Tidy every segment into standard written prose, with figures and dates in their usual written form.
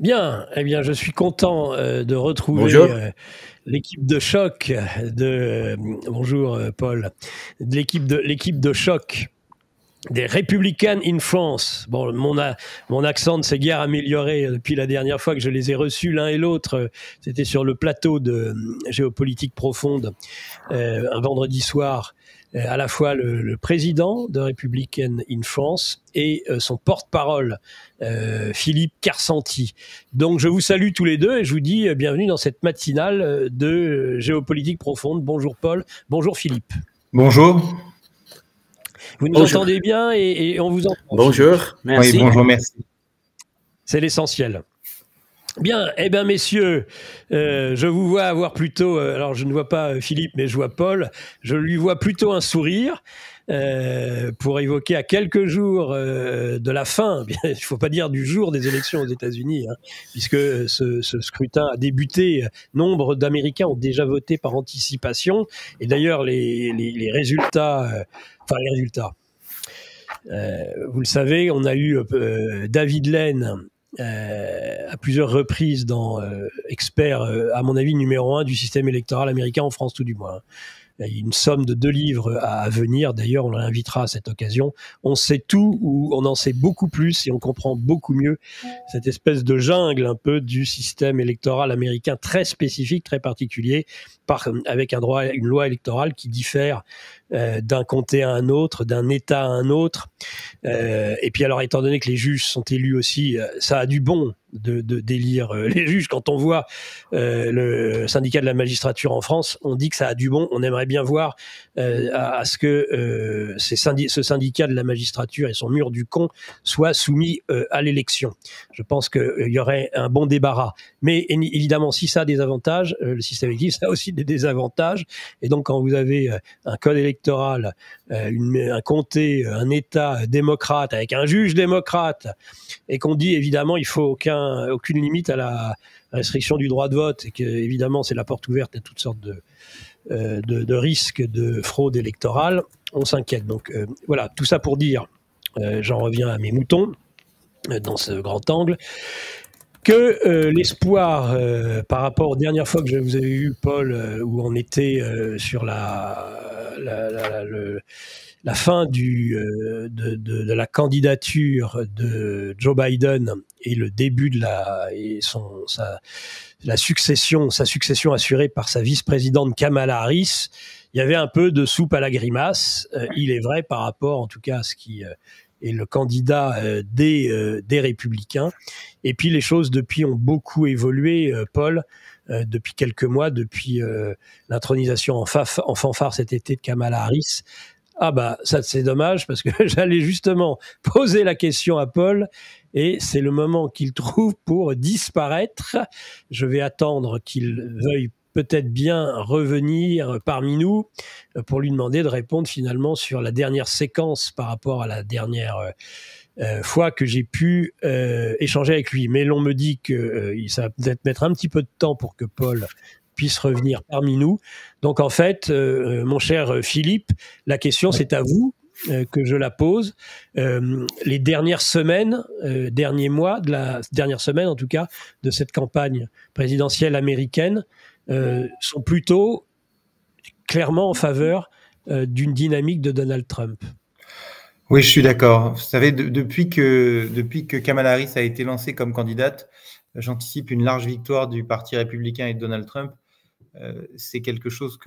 Bien, eh bien, je suis content de retrouver Bonjour. l'équipe de choc bonjour Paul, de l'équipe de choc des Republicans in France. Bon, mon accent ne s'est guère amélioré depuis la dernière fois que je les ai reçus l'un et l'autre. C'était sur le plateau de Géopolitique Profonde un vendredi soir. À la fois le président de Republican in France et son porte-parole, Philippe Carsanti. Donc je vous salue tous les deux et je vous dis bienvenue dans cette matinale de Géopolitique Profonde. Bonjour Paul, bonjour Philippe. Bonjour. Vous nous Bonjour. entendez bien et on vous entend, Philippe. Bonjour, merci. Oui, bonjour, merci. C'est l'essentiel. Bien, eh bien, messieurs, je vous vois avoir plutôt, alors je ne vois pas Philippe, mais je vois Paul, je lui vois plutôt un sourire pour évoquer à quelques jours de la fin, il ne faut pas dire du jour des élections aux États-Unis, hein, puisque ce scrutin a débuté, nombre d'Américains ont déjà voté par anticipation, et d'ailleurs les résultats, vous le savez, on a eu David Lane à plusieurs reprises dans expert, à mon avis, numéro 1 du système électoral américain en France, tout du moins. Il y a une somme de 2 livres à venir. D'ailleurs, on l'invitera à cette occasion. On sait tout ou on en sait beaucoup plus et on comprend beaucoup mieux cette espèce de jungle un peu du système électoral américain très spécifique, très particulier, avec une loi électorale qui diffère d'un comté à un autre, d'un État à un autre. Et puis alors, étant donné que les juges sont élus aussi, ça a du bon d'élire les juges. Quand on voit le syndicat de la magistrature en France, on dit que ça a du bon. On aimerait bien voir à ce que ce syndicat de la magistrature et son mur du con soient soumis à l'élection. Je pense qu'il y aurait un bon débarras. Mais évidemment, si ça a des avantages, le système électif, ça a aussi des désavantages. Et donc, quand vous avez un code électoral, un comté, un État démocrate avec un juge démocrate, et qu'on dit évidemment il faut aucune limite à la restriction du droit de vote, et que évidemment c'est la porte ouverte à toutes sortes de risques de fraude électorale, on s'inquiète. Donc voilà, tout ça pour dire, j'en reviens à mes moutons dans ce grand angle, que l'espoir par rapport aux dernières fois que je vous avais eu, Paul, où on était sur la fin de la candidature de Joe Biden et le début de sa succession assurée par sa vice-présidente Kamala Harris, il y avait un peu de soupe à la grimace. Il est vrai par rapport, en tout cas, à ce qui est le candidat des Républicains. Et puis les choses depuis ont beaucoup évolué, Paul, depuis quelques mois, depuis l'intronisation en fanfare cet été de Kamala Harris. Ah bah ça c'est dommage parce que j'allais justement poser la question à Paul et c'est le moment qu'il trouve pour disparaître. Je vais attendre qu'il veuille peut-être bien revenir parmi nous pour lui demander de répondre finalement sur la dernière séquence par rapport à la dernière fois que j'ai pu échanger avec lui. Mais l'on me dit que ça va peut-être mettre un petit peu de temps pour que Paul puisse revenir parmi nous. Donc en fait, mon cher Philippe, la question c'est à vous que je la pose. Les dernières semaines, derniers mois, dernière semaine en tout cas, de cette campagne présidentielle américaine sont plutôt clairement en faveur d'une dynamique de Donald Trump. Oui, je suis d'accord. Vous savez, depuis que Kamala Harris a été lancée comme candidate, j'anticipe une large victoire du Parti républicain et de Donald Trump. C'est quelque chose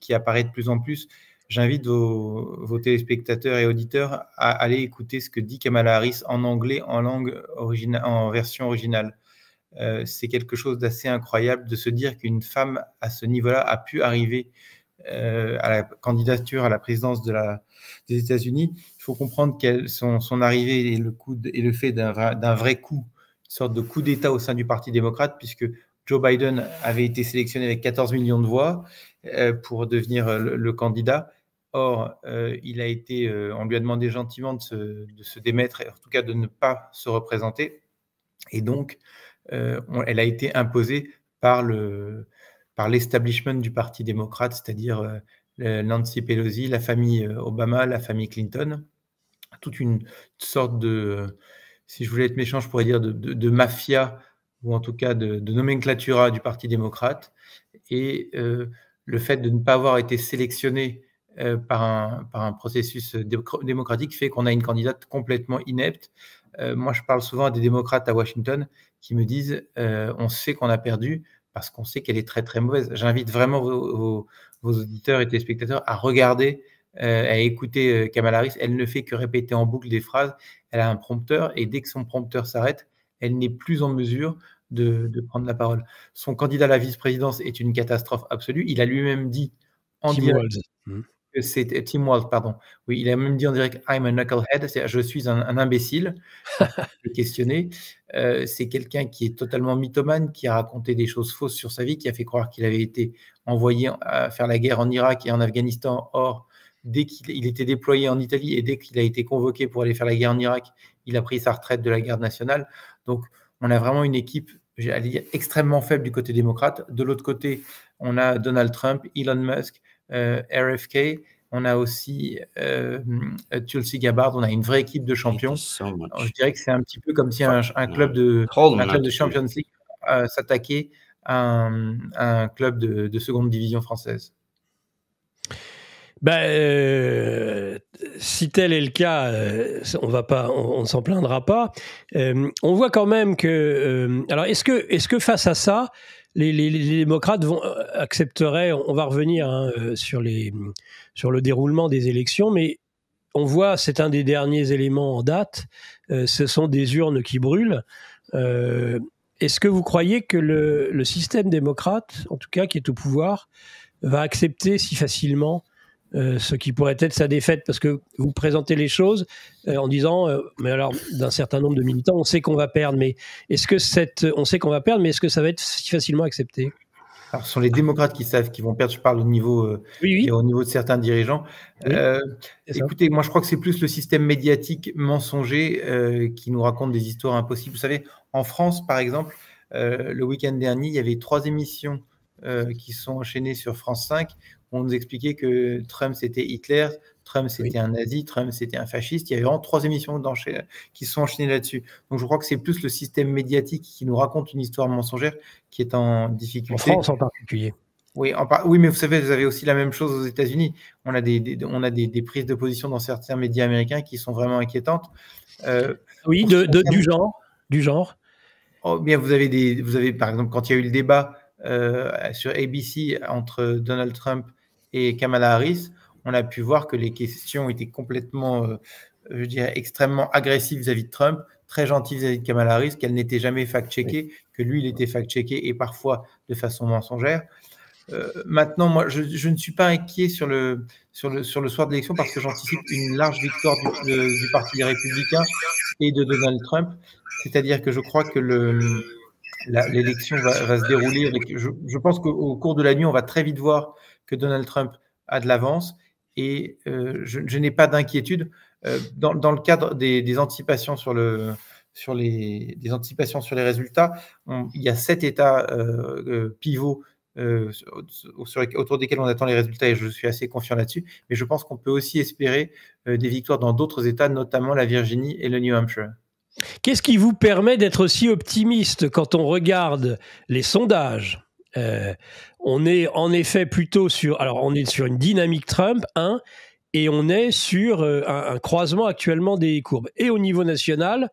qui apparaît de plus en plus. J'invite vos téléspectateurs et auditeurs à aller écouter ce que dit Kamala Harris en anglais, en version originale. C'est quelque chose d'assez incroyable de se dire qu'une femme à ce niveau-là a pu arriver à la candidature à la présidence des États-Unis. Il faut comprendre que son arrivée est le fait d'un vrai coup, une sorte de coup d'État au sein du Parti démocrate, puisque Joe Biden avait été sélectionné avec 14 millions de voix pour devenir le candidat. Or, on lui a demandé gentiment de se démettre, en tout cas de ne pas se représenter. Et donc, elle a été imposée par l'establishment du Parti démocrate, c'est-à-dire Nancy Pelosi, la famille Obama, la famille Clinton, toute une sorte si je voulais être méchant, je pourrais dire de mafia ou en tout cas de nomenclatura du Parti démocrate. Et le fait de ne pas avoir été sélectionné par un processus démocratique fait qu'on a une candidate complètement inepte. Moi, je parle souvent à des démocrates à Washington qui me disent on sait qu'on a perdu parce qu'on sait qu'elle est très très mauvaise. J'invite vraiment vos auditeurs et téléspectateurs à regarder, à écouter Kamala Harris. Elle ne fait que répéter en boucle des phrases. Elle a un prompteur et dès que son prompteur s'arrête, elle n'est plus en mesure de prendre la parole. Son candidat à la vice-présidence est une catastrophe absolue. Il a lui-même dit en Tim direct Walz. que c'était Tim Walz, pardon. Oui, il a même dit en direct I'm a knucklehead, c'est-à-dire je suis un imbécile. Questionné. C'est quelqu'un qui est totalement mythomane, qui a raconté des choses fausses sur sa vie, qui a fait croire qu'il avait été envoyé à faire la guerre en Irak et en Afghanistan. Or, dès qu'il était déployé en Italie et dès qu'il a été convoqué pour aller faire la guerre en Irak, il a pris sa retraite de la garde nationale. Donc, on a vraiment une équipe, j'allais dire, extrêmement faible du côté démocrate. De l'autre côté, on a Donald Trump, Elon Musk, RFK. On a aussi Tulsi Gabbard. On a une vraie équipe de champions. Alors, je dirais que c'est un petit peu comme si un club de Champions League s'attaquait à un club de seconde division française. Si tel est le cas, on ne s'en plaindra pas. On voit quand même que... alors, est-ce que face à ça, les démocrates accepteraient, on va revenir sur le déroulement des élections, mais on voit, c'est un des derniers éléments en date, ce sont des urnes qui brûlent. Est-ce que vous croyez que le système démocrate, en tout cas qui est au pouvoir, va accepter si facilement ce qui pourrait être sa défaite? Parce que vous présentez les choses en disant, mais alors d'un certain nombre de militants, on sait qu'on va perdre, mais est-ce que on sait qu'on va perdre, mais est-ce que ça va être si facilement accepté? Alors, ce sont les démocrates qui savent qu'ils vont perdre. Je parle au niveau, au niveau de certains dirigeants. Oui, écoutez, moi, je crois que c'est plus le système médiatique mensonger qui nous raconte des histoires impossibles. Vous savez, en France, par exemple, le week-end dernier, il y avait 3 émissions qui sont enchaînées sur France 5. Où on nous expliquait que Trump, c'était Hitler, Trump, c'était un nazi, Trump, c'était un fasciste. Il y avait vraiment 3 émissions qui sont enchaînées là-dessus. Donc, je crois que c'est plus le système médiatique qui nous raconte une histoire mensongère qui est en difficulté. En France en particulier. Oui, oui, mais vous avez aussi la même chose aux États-Unis. On a des prises de position dans certains médias américains qui sont vraiment inquiétantes. Oui, du genre. Oh, bien, vous avez, par exemple, quand il y a eu le débat sur ABC entre Donald Trump et Kamala Harris, on a pu voir que les questions étaient complètement, je dirais, extrêmement agressives vis-à-vis de Trump, très gentilles vis-à-vis de Kamala Harris, qu'elle n'était jamais fact-checkée, que lui, il était fact-checké et parfois de façon mensongère. Maintenant, moi, je ne suis pas inquiet sur le soir de l'élection parce que j'anticipe une large victoire du Parti républicain et de Donald Trump. C'est-à-dire que je crois que l'élection va se dérouler. Je pense qu'au cours de la nuit, on va très vite voir que Donald Trump a de l'avance et je n'ai pas d'inquiétude. Dans le cadre des anticipations sur des anticipations sur les résultats, il y a 7 États pivots autour desquels on attend les résultats et je suis assez confiant là-dessus. Mais je pense qu'on peut aussi espérer des victoires dans d'autres États, notamment la Virginie et le New Hampshire. Qu'est-ce qui vous permet d'être aussi optimiste quand on regarde les sondages? On est en effet plutôt on est sur une dynamique Trump, et on est sur un croisement actuellement des courbes, et au niveau national,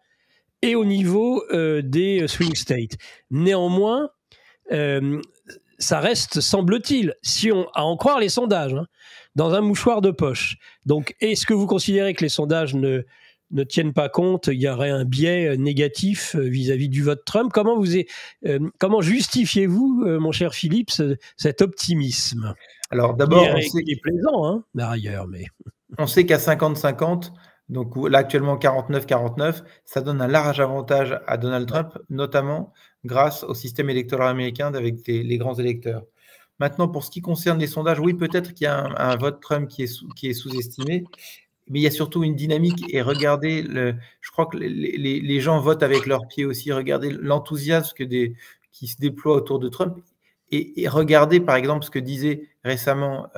et au niveau des swing states. Néanmoins, ça reste, semble-t-il, si on à en croire les sondages, dans un mouchoir de poche. Donc, est-ce que vous considérez que les sondages ne tiennent pas compte, il y aurait un biais négatif vis-à-vis du vote Trump? Comment justifiez-vous, mon cher Philippe, cet optimisme? Alors d'abord, il est plaisant, par ailleurs, mais... On sait qu'à 50-50, donc là actuellement 49-49, ça donne un large avantage à Donald Trump, notamment grâce au système électoral américain avec les grands électeurs. Maintenant, pour ce qui concerne les sondages, oui, peut-être qu'il y a un vote Trump qui est sous-estimé, mais il y a surtout une dynamique. Et regardez, je crois que les gens votent avec leurs pieds aussi. Regardez l'enthousiasme qui se déploie autour de Trump. Et regardez, par exemple, ce que disaient récemment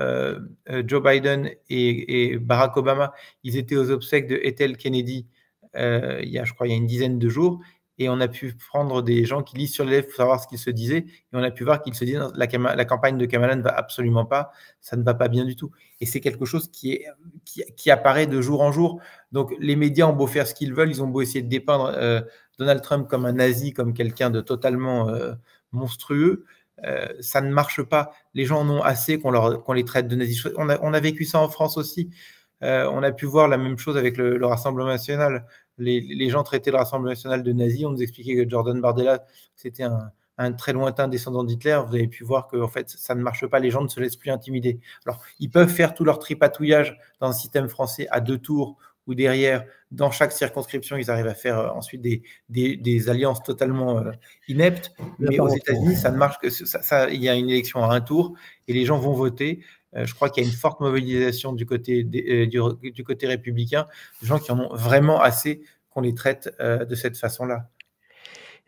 Joe Biden et Barack Obama. Ils étaient aux obsèques de Ethel Kennedy je crois, il y a une dizaine de jours. et on a pu prendre des gens qui lisent sur les lèvres pour savoir ce qu'ils se disaient, et on a pu voir qu'ils se disaient la campagne de Kamala ne va absolument pas, ça ne va pas bien du tout. Et c'est quelque chose qui apparaît de jour en jour. Donc les médias ont beau faire ce qu'ils veulent, ils ont beau essayer de dépeindre Donald Trump comme un nazi, comme quelqu'un de totalement monstrueux, ça ne marche pas. Les gens en ont assez qu'on les traite de nazis. On a vécu ça en France aussi. On a pu voir la même chose avec le Rassemblement national. Les gens traitaient le Rassemblement national de nazi. On nous expliquait que Jordan Bardella, c'était un très lointain descendant d'Hitler. Vous avez pu voir que en fait, ça ne marche pas. Les gens ne se laissent plus intimider. Alors, ils peuvent faire tout leur tripatouillage dans un système français à 2 tours ou derrière, dans chaque circonscription, ils arrivent à faire ensuite des alliances totalement ineptes. Mais aux États-Unis, ça ne marche que il y a une élection à 1 tour et les gens vont voter. Je crois qu'il y a une forte mobilisation du côté républicain, des gens qui en ont vraiment assez qu'on les traite de cette façon-là.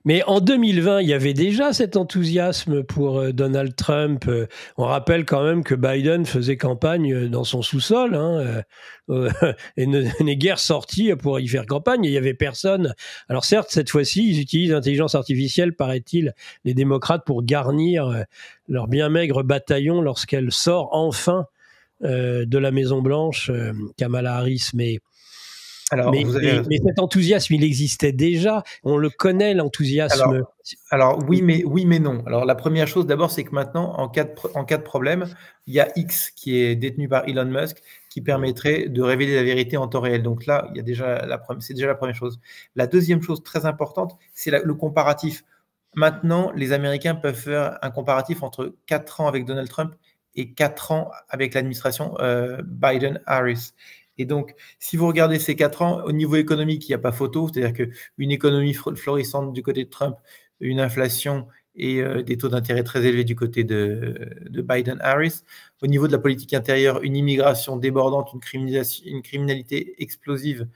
Mais en 2020, il y avait déjà cet enthousiasme pour Donald Trump. On rappelle quand même que Biden faisait campagne dans son sous-sol et n'est guère sorti pour y faire campagne. Et il n'y avait personne. Alors certes, cette fois-ci, ils utilisent l'intelligence artificielle, paraît-il, les démocrates, pour garnir leur bien maigre bataillon lorsqu'elle sort enfin de la Maison-Blanche, Kamala Harris. Mais cet enthousiasme, il existait déjà. On le connaît, l'enthousiasme. Alors oui, mais non. Alors la première chose d'abord, c'est que maintenant, en cas de problème, il y a X qui est détenu par Elon Musk qui permettrait de révéler la vérité en temps réel. Donc là, c'est déjà la première chose. La deuxième chose très importante, c'est le comparatif. Maintenant, les Américains peuvent faire un comparatif entre 4 ans avec Donald Trump et 4 ans avec l'administration Biden-Harris. Et donc, si vous regardez ces 4 ans, au niveau économique, il n'y a pas photo, c'est-à-dire qu'une économie florissante du côté de Trump, une inflation et des taux d'intérêt très élevés du côté de Biden-Harris. Au niveau de la politique intérieure, une immigration débordante, une criminalité explosive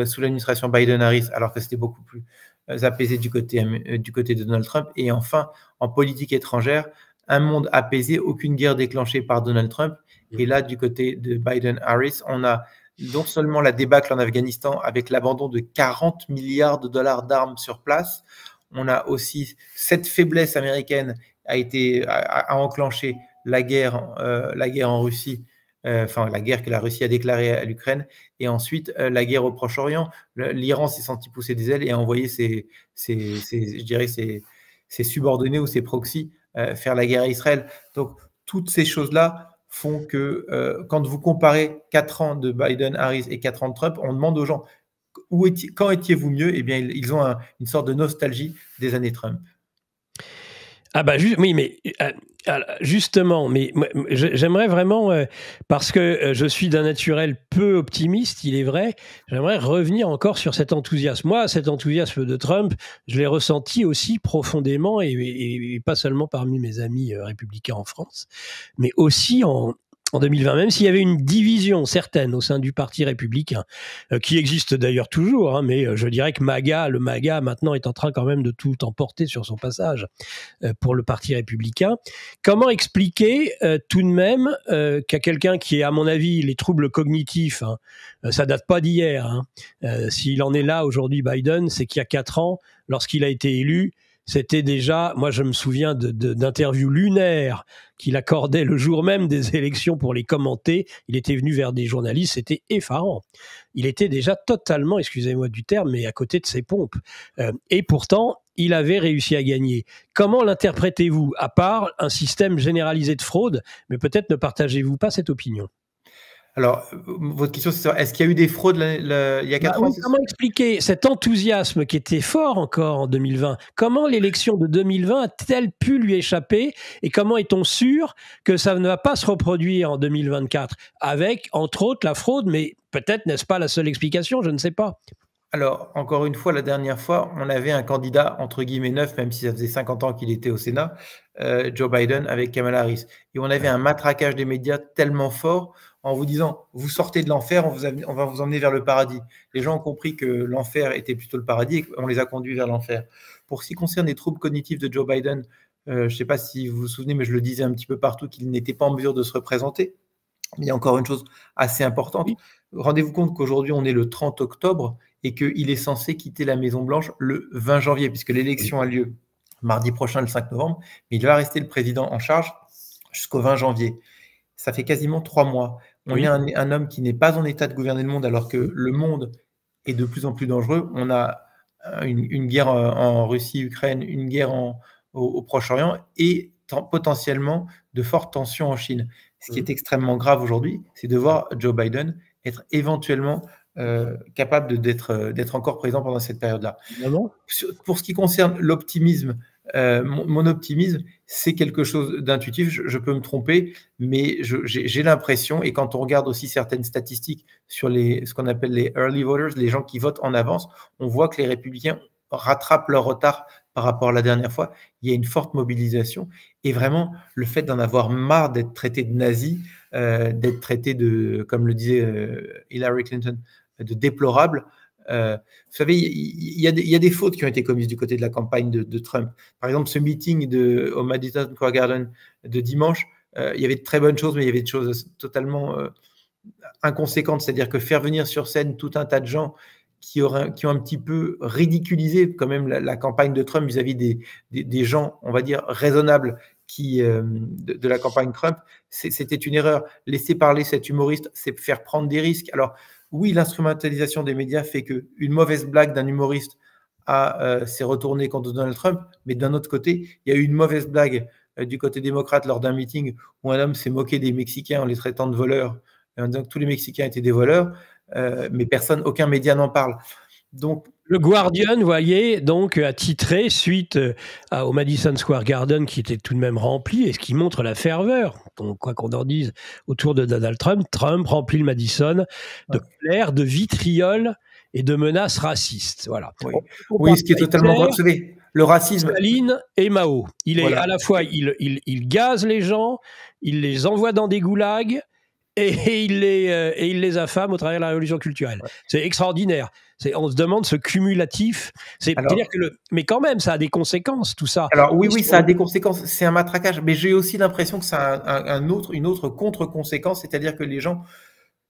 sous l'administration Biden-Harris, alors que c'était beaucoup plus apaisé du côté de Donald Trump. Et enfin, en politique étrangère, un monde apaisé, aucune guerre déclenchée par Donald Trump. Et là, du côté de Biden-Harris, on a non seulement la débâcle en Afghanistan avec l'abandon de 40 milliards de dollars d'armes sur place, on a aussi cette faiblesse américaine a enclenché la guerre en Russie, la guerre que la Russie a déclarée à l'Ukraine, et ensuite la guerre au Proche-Orient. L'Iran s'est senti pousser des ailes et a envoyé ses subordonnés ou ses proxys faire la guerre à Israël. Donc, toutes ces choses-là font que quand vous comparez 4 ans de Biden-Harris et 4 ans de Trump, on demande aux gens quand étiez-vous mieux? Eh bien, ils ont une sorte de nostalgie des années Trump. Ah bah oui, mais justement, mais j'aimerais vraiment, parce que je suis d'un naturel peu optimiste, il est vrai, j'aimerais revenir encore sur cet enthousiasme. Moi, cet enthousiasme de Trump, je l'ai ressenti aussi profondément, et pas seulement parmi mes amis républicains en France, mais aussi en 2020, même s'il y avait une division certaine au sein du Parti républicain, qui existe d'ailleurs toujours, mais je dirais que le MAGA maintenant est en train quand même de tout emporter sur son passage pour le Parti républicain. Comment expliquer tout de même qu'à quelqu'un qui est, à mon avis, les troubles cognitifs, ça date pas d'hier, s'il en est là aujourd'hui, Biden, c'est qu'il y a 4 ans, lorsqu'il a été élu, c'était déjà, moi je me souviens d'interviews lunaires qu'il accordait le jour même des élections pour les commenter. Il était venu vers des journalistes, c'était effarant. Il était déjà totalement, excusez-moi du terme, mais à côté de ses pompes. Et pourtant, il avait réussi à gagner. Comment l'interprétez-vous, à part un système généralisé de fraude, mais peut-être ne partagez-vous pas cette opinion? Alors, votre question, c'est est-ce qu'il y a eu des fraudes il y a 4 ans? Comment expliquer cet enthousiasme qui était fort encore en 2020? Comment l'élection de 2020 a-t-elle pu lui échapper? Et comment est-on sûr que ça ne va pas se reproduire en 2024? Avec, entre autres, la fraude, mais peut-être n'est-ce pas la seule explication, je ne sais pas. Alors, encore une fois, la dernière fois, on avait un candidat, entre guillemets, neuf, même si ça faisait 50 ans qu'il était au Sénat, Joe Biden, avec Kamala Harris. Et on avait un matraquage des médias tellement fort en vous disant, vous sortez de l'enfer, on va vous emmener vers le paradis. Les gens ont compris que l'enfer était plutôt le paradis et on les a conduits vers l'enfer. Pour ce qui concerne les troubles cognitifs de Joe Biden, je ne sais pas si vous vous souvenez, mais je le disais un petit peu partout qu'il n'était pas en mesure de se représenter. Il y a encore une chose assez importante. Oui. Rendez-vous compte qu'aujourd'hui, on est le 30 octobre et qu'il est censé quitter la Maison-Blanche le 20 janvier, puisque l'élection a lieu mardi prochain, le 5 novembre, mais il va rester le président en charge jusqu'au 20 janvier. Ça fait quasiment 3 mois. On est un homme qui n'est pas en état de gouverner le monde, alors que le monde est de plus en plus dangereux. On a une guerre en Russie-Ukraine, une guerre au Proche-Orient et potentiellement de fortes tensions en Chine. Ce qui est extrêmement grave aujourd'hui, c'est de voir Joe Biden être éventuellement capable d'être encore présent pendant cette période-là. Pour ce qui concerne l'optimisme, mon optimisme, c'est quelque chose d'intuitif. Je peux me tromper, mais j'ai l'impression, et quand on regarde aussi certaines statistiques sur ce qu'on appelle les early voters, les gens qui votent en avance, on voit que les républicains rattrapent leur retard par rapport à la dernière fois. Il y a une forte mobilisation. Et vraiment, le fait d'en avoir marre d'être traité de nazi, d'être traité de, comme le disait Hillary Clinton, de déplorable. Vous savez, il y a des fautes qui ont été commises du côté de la campagne de Trump. Par exemple, ce meeting au Madison Square Garden de dimanche, il y avait de très bonnes choses, mais il y avait des choses totalement inconséquentes. C'est-à-dire que faire venir sur scène tout un tas de gens qui ont un petit peu ridiculisé quand même la campagne de Trump vis-à-vis des gens, on va dire, raisonnables de la campagne Trump, c'était une erreur. Laisser parler cet humoriste, c'est faire prendre des risques. Alors, oui, l'instrumentalisation des médias fait qu'une mauvaise blague d'un humoriste s'est retournée contre Donald Trump, mais d'un autre côté, il y a eu une mauvaise blague du côté démocrate lors d'un meeting où un homme s'est moqué des Mexicains en les traitant de voleurs, en disant que tous les Mexicains étaient des voleurs, mais aucun média n'en parle. Donc, le Guardian, vous voyez, donc a titré suite au Madison Square Garden qui était tout de même rempli et ce qui montre la ferveur, donc, quoi qu'on en dise, autour de Donald Trump. Trump remplit le Madison de colère, de vitriol et de menaces racistes. Voilà. Oui, ce qui est totalement vrai. Le racisme. Staline et Mao. Il est à la fois, il gaze les gens, il les envoie dans des goulags et il les affame au travers de la révolution culturelle. C'est extraordinaire. On se demande ce cumulatif. C'est-à-dire mais quand même, ça a des conséquences, tout ça. Alors oui, ça a des conséquences. C'est un matraquage. Mais j'ai aussi l'impression que ça a une autre contre-conséquence, c'est-à-dire que les gens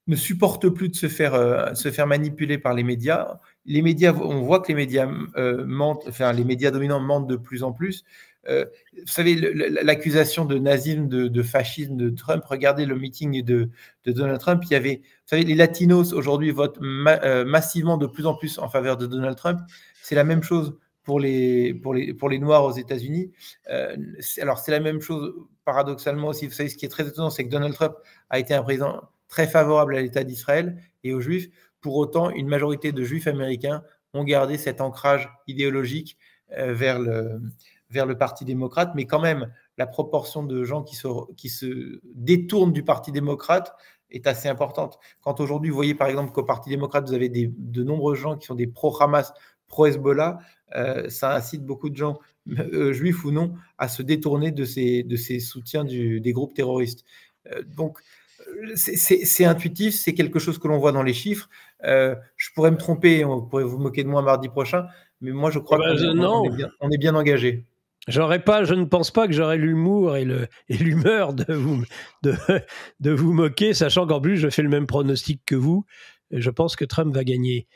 ne supportent plus de se faire manipuler par les médias. Les médias, on voit que les médias mentent, enfin les médias dominants mentent de plus en plus. Vous savez, l'accusation de nazisme, de fascisme de Trump, regardez le meeting de Donald Trump, il y avait, vous savez, les latinos aujourd'hui votent massivement de plus en plus en faveur de Donald Trump. C'est la même chose pour les Noirs aux États-Unis. Alors, c'est la même chose paradoxalement aussi. Vous savez, ce qui est très étonnant, c'est que Donald Trump a été un président très favorable à l'État d'Israël et aux Juifs. Pour autant, une majorité de Juifs américains ont gardé cet ancrage idéologique vers le Parti démocrate, mais quand même, la proportion de gens qui se détournent du Parti démocrate est assez importante. Quand aujourd'hui, vous voyez par exemple qu'au Parti démocrate, vous avez de nombreux gens qui sont des pro-Hamas, pro-Hezbollah, ça incite beaucoup de gens, juifs ou non, à se détourner de ces soutiens des groupes terroristes. Donc, c'est intuitif, c'est quelque chose que l'on voit dans les chiffres. Je pourrais me tromper, on pourrait vous moquer de moi mardi prochain, mais moi je crois qu'on est bien engagé. Je ne pense pas que j'aurai l'humour et l'humeur de vous moquer, sachant qu'en plus je fais le même pronostic que vous. Je pense que Trump va gagner.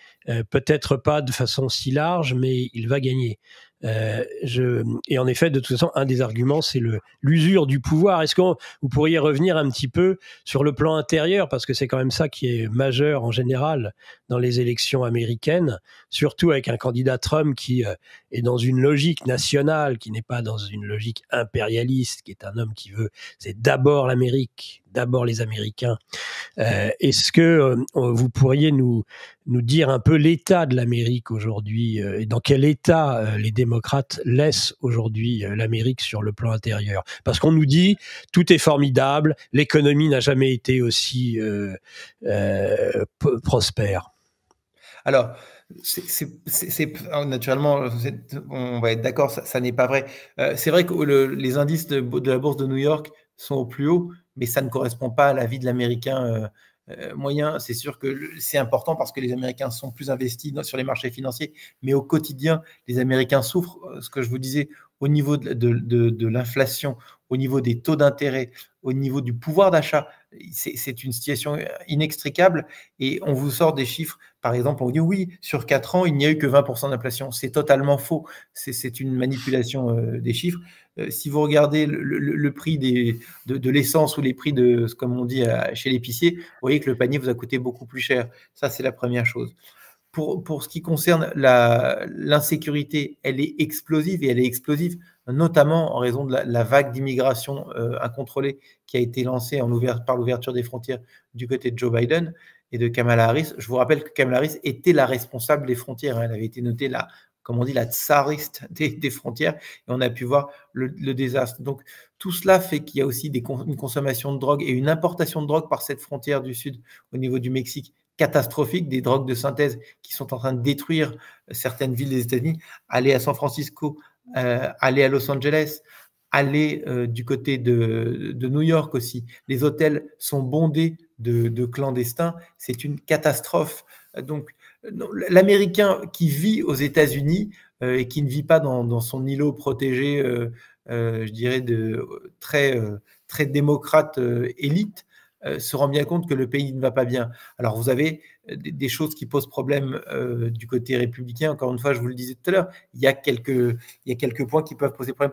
Peut-être pas de façon si large, mais il va gagner. Et en effet, de toute façon, un des arguments, c'est l'usure du pouvoir. Est-ce que vous pourriez revenir un petit peu sur le plan intérieur, parce que c'est quand même ça qui est majeur en général dans les élections américaines, surtout avec un candidat Trump qui est dans une logique nationale, qui n'est pas dans une logique impérialiste, qui est un homme qui veut, c'est d'abord l'Amérique, d'abord les Américains. Est-ce que vous pourriez nous dire un peu l'état de l'Amérique aujourd'hui et dans quel état les démocrates laissent aujourd'hui l'Amérique sur le plan intérieur? Parce qu'on nous dit tout est formidable, l'économie n'a jamais été aussi prospère. Alors, naturellement, on va être d'accord, ça n'est pas vrai. C'est vrai que les indices de la bourse de New York sont au plus haut, mais ça ne correspond pas à la vie de l'Américain moyen. C'est sûr que c'est important parce que les Américains sont plus investis sur les marchés financiers, mais au quotidien, les Américains souffrent. Ce que je vous disais, au niveau de l'inflation, au niveau des taux d'intérêt, au niveau du pouvoir d'achat. C'est une situation inextricable et on vous sort des chiffres. Par exemple, on vous dit oui, sur 4 ans, il n'y a eu que 20% d'inflation. C'est totalement faux. C'est une manipulation des chiffres. Si vous regardez le prix de l'essence ou les prix comme on dit, chez l'épicier, vous voyez que le panier vous a coûté beaucoup plus cher. Ça, c'est la première chose. Pour ce qui concerne l'insécurité, elle est explosive et elle est explosive notamment en raison de la vague d'immigration incontrôlée qui a été lancée par l'ouverture des frontières du côté de Joe Biden et de Kamala Harris. Je vous rappelle que Kamala Harris était la responsable des frontières. Elle avait été notée comme on dit, la tsariste des frontières, et on a pu voir le désastre. Donc, tout cela fait qu'il y a aussi une consommation de drogue et une importation de drogue par cette frontière du Sud au niveau du Mexique catastrophique, des drogues de synthèse qui sont en train de détruire certaines villes des États-Unis. Aller à San Francisco, aller à Los Angeles, aller du côté de New York aussi. Les hôtels sont bondés de clandestins. C'est une catastrophe. Donc, l'Américain qui vit aux États-Unis et qui ne vit pas dans son îlot protégé, je dirais, très démocrate élite, se rend bien compte que le pays ne va pas bien. Alors, vous avez des choses qui posent problème du côté républicain. Encore une fois, je vous le disais tout à l'heure, il y a quelques points qui peuvent poser problème,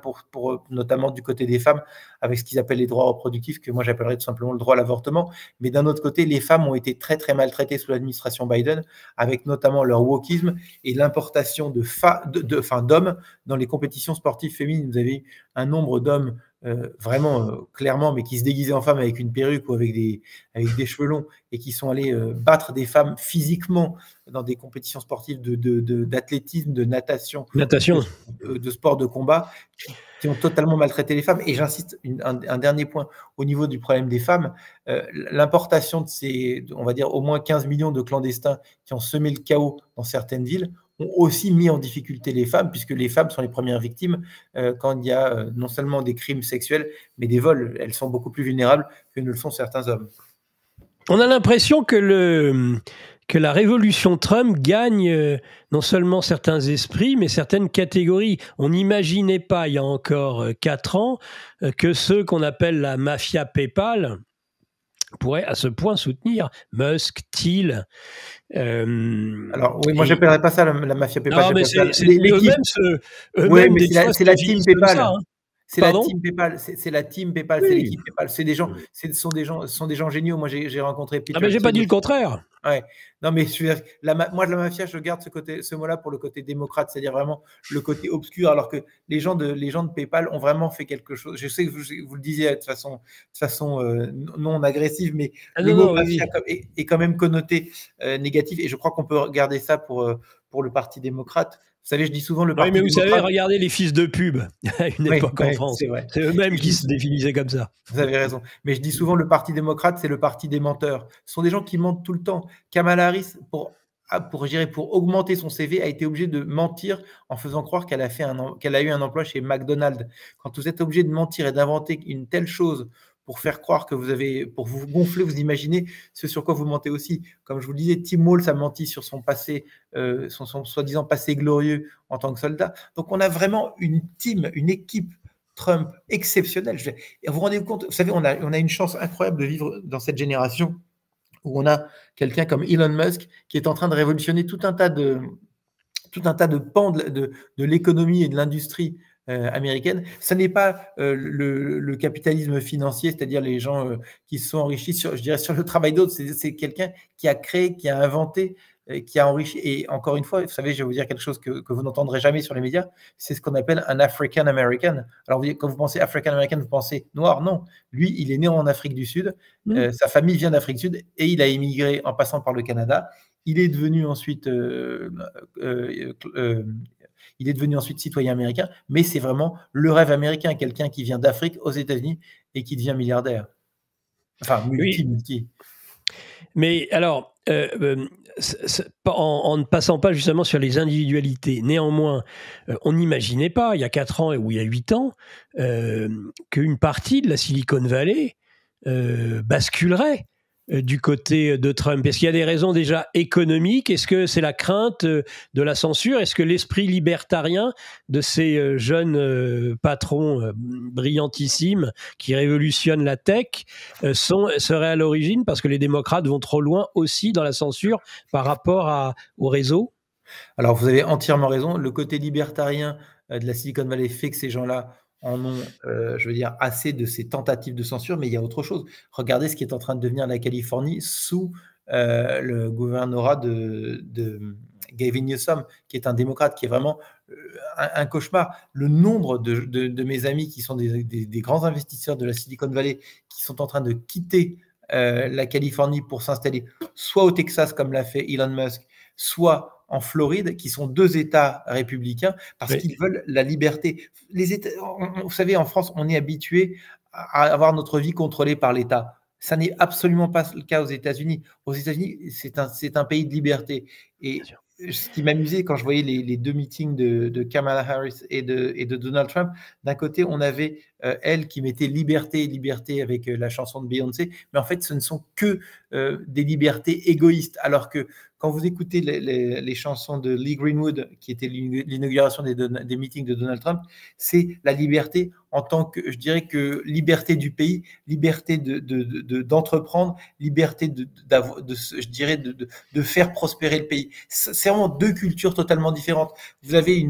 notamment du côté des femmes, avec ce qu'ils appellent les droits reproductifs, que moi j'appellerais tout simplement le droit à l'avortement. Mais d'un autre côté, les femmes ont été très, très maltraitées sous l'administration Biden, avec notamment leur wokisme et l'importation d'hommes dans les compétitions sportives féminines. Vous avez un nombre d'hommes vraiment clairement, mais qui se déguisaient en femmes avec une perruque ou avec des cheveux longs et qui sont allés battre des femmes physiquement dans des compétitions sportives d'athlétisme, de natation, de sport de combat, qui ont totalement maltraité les femmes. Et j'insiste, un dernier point, au niveau du problème des femmes, l'importation de ces, on va dire, au moins 15 millions de clandestins qui ont semé le chaos dans certaines villes, ont aussi mis en difficulté les femmes, puisque les femmes sont les premières victimes quand il y a non seulement des crimes sexuels, mais des vols. Elles sont beaucoup plus vulnérables que ne le sont certains hommes. On a l'impression que la révolution Trump gagne non seulement certains esprits, mais certaines catégories. On n'imaginait pas, il y a encore 4 ans, que ceux qu'on appelle la mafia PayPal pourraient à ce point soutenir Musk, Thiel. Alors, oui, moi, je n'appellerais pas ça la mafia PayPal. Non, mais c'est eux-mêmes, c'est la team PayPal. Ça, hein. C'est la team PayPal, c'est la team PayPal, oui. C'est l'équipe PayPal. C'est des gens, ce sont des gens géniaux. Moi, j'ai rencontré Peter. Ah, mais j'ai pas dit le contraire. Ouais. Non, mais je veux dire, moi, de la mafia, je garde ce mot-là pour le côté démocrate, c'est-à-dire vraiment le côté obscur, alors que les gens de PayPal ont vraiment fait quelque chose. Je sais que vous le disiez de façon non agressive, mais le mot mafia est quand même connoté négatif, et je crois qu'on peut garder ça pour le Parti démocrate. Vous savez, je dis souvent le Parti démocrate. Mais vous savez, regardez les fils de pub à une époque en France. C'est eux-mêmes qui se définissaient comme ça. Vous avez raison. Mais je dis souvent le Parti démocrate, c'est le parti des menteurs. Ce sont des gens qui mentent tout le temps. Kamala Harris, pour augmenter son CV, a été obligée de mentir en faisant croire qu'elle a eu un emploi chez McDonald's. Quand vous êtes obligé de mentir et d'inventer une telle chose pour faire croire que pour vous gonfler, vous imaginez ce sur quoi vous mentez aussi. Comme je vous le disais, Tim Walz a menti sur son passé, son soi-disant passé glorieux en tant que soldat. Donc on a vraiment une équipe Trump exceptionnelle. Et vous vous rendez compte, vous savez, on a une chance incroyable de vivre dans cette génération où on a quelqu'un comme Elon Musk qui est en train de révolutionner tout un tas de pans de l'économie et de l'industrie américaine. Ce n'est pas le capitalisme financier, c'est-à-dire les gens qui se sont enrichis sur le travail d'autres. C'est quelqu'un qui a créé, qui a inventé, qui a enrichi. Et encore une fois, vous savez, je vais vous dire quelque chose que vous n'entendrez jamais sur les médias, c'est ce qu'on appelle un African American. Alors, quand vous pensez African American, vous pensez noir. Non, lui, il est né en Afrique du Sud, sa famille vient d'Afrique du Sud et il a émigré en passant par le Canada. Il est devenu ensuite citoyen américain, mais c'est vraiment le rêve américain, quelqu'un qui vient d'Afrique aux États-Unis et qui devient milliardaire. Enfin, multi. Mais alors, en ne passant pas justement sur les individualités, néanmoins, on n'imaginait pas, il y a 4 ans ou il y a 8 ans, qu'une partie de la Silicon Valley basculerait du côté de Trump? Est-ce qu'il y a des raisons déjà économiques? Est-ce que c'est la crainte de la censure? Est-ce que l'esprit libertarien de ces jeunes patrons brillantissimes qui révolutionnent la tech serait à l'origine parce que les démocrates vont trop loin aussi dans la censure par rapport au réseau? Alors, vous avez entièrement raison. Le côté libertarien de la Silicon Valley fait que ces gens-là en ont, je veux dire, assez de ces tentatives de censure, mais il y a autre chose. Regardez ce qui est en train de devenir la Californie sous le gouvernorat de Gavin Newsom, qui est un démocrate, qui est vraiment un cauchemar. Le nombre de mes amis qui sont des grands investisseurs de la Silicon Valley, qui sont en train de quitter la Californie pour s'installer soit au Texas, comme l'a fait Elon Musk, soit en Floride, qui sont 2 États républicains, parce qu'ils veulent la liberté. Vous savez, en France, on est habitué à avoir notre vie contrôlée par l'État. Ça n'est absolument pas le cas aux États-Unis. Aux États-Unis, c'est un pays de liberté. Et ce qui m'amusait quand je voyais les 2 meetings de Kamala Harris et de Donald Trump, d'un côté, on avait elle qui mettait liberté, liberté avec la chanson de Beyoncé, mais en fait, ce ne sont que des libertés égoïstes. Alors que quand vous écoutez les chansons de Lee Greenwood, qui était l'inauguration des meetings de Donald Trump, c'est la liberté en tant que, je dirais que liberté du pays, liberté d'entreprendre, liberté je dirais de faire prospérer le pays. C'est vraiment 2 cultures totalement différentes. Vous avez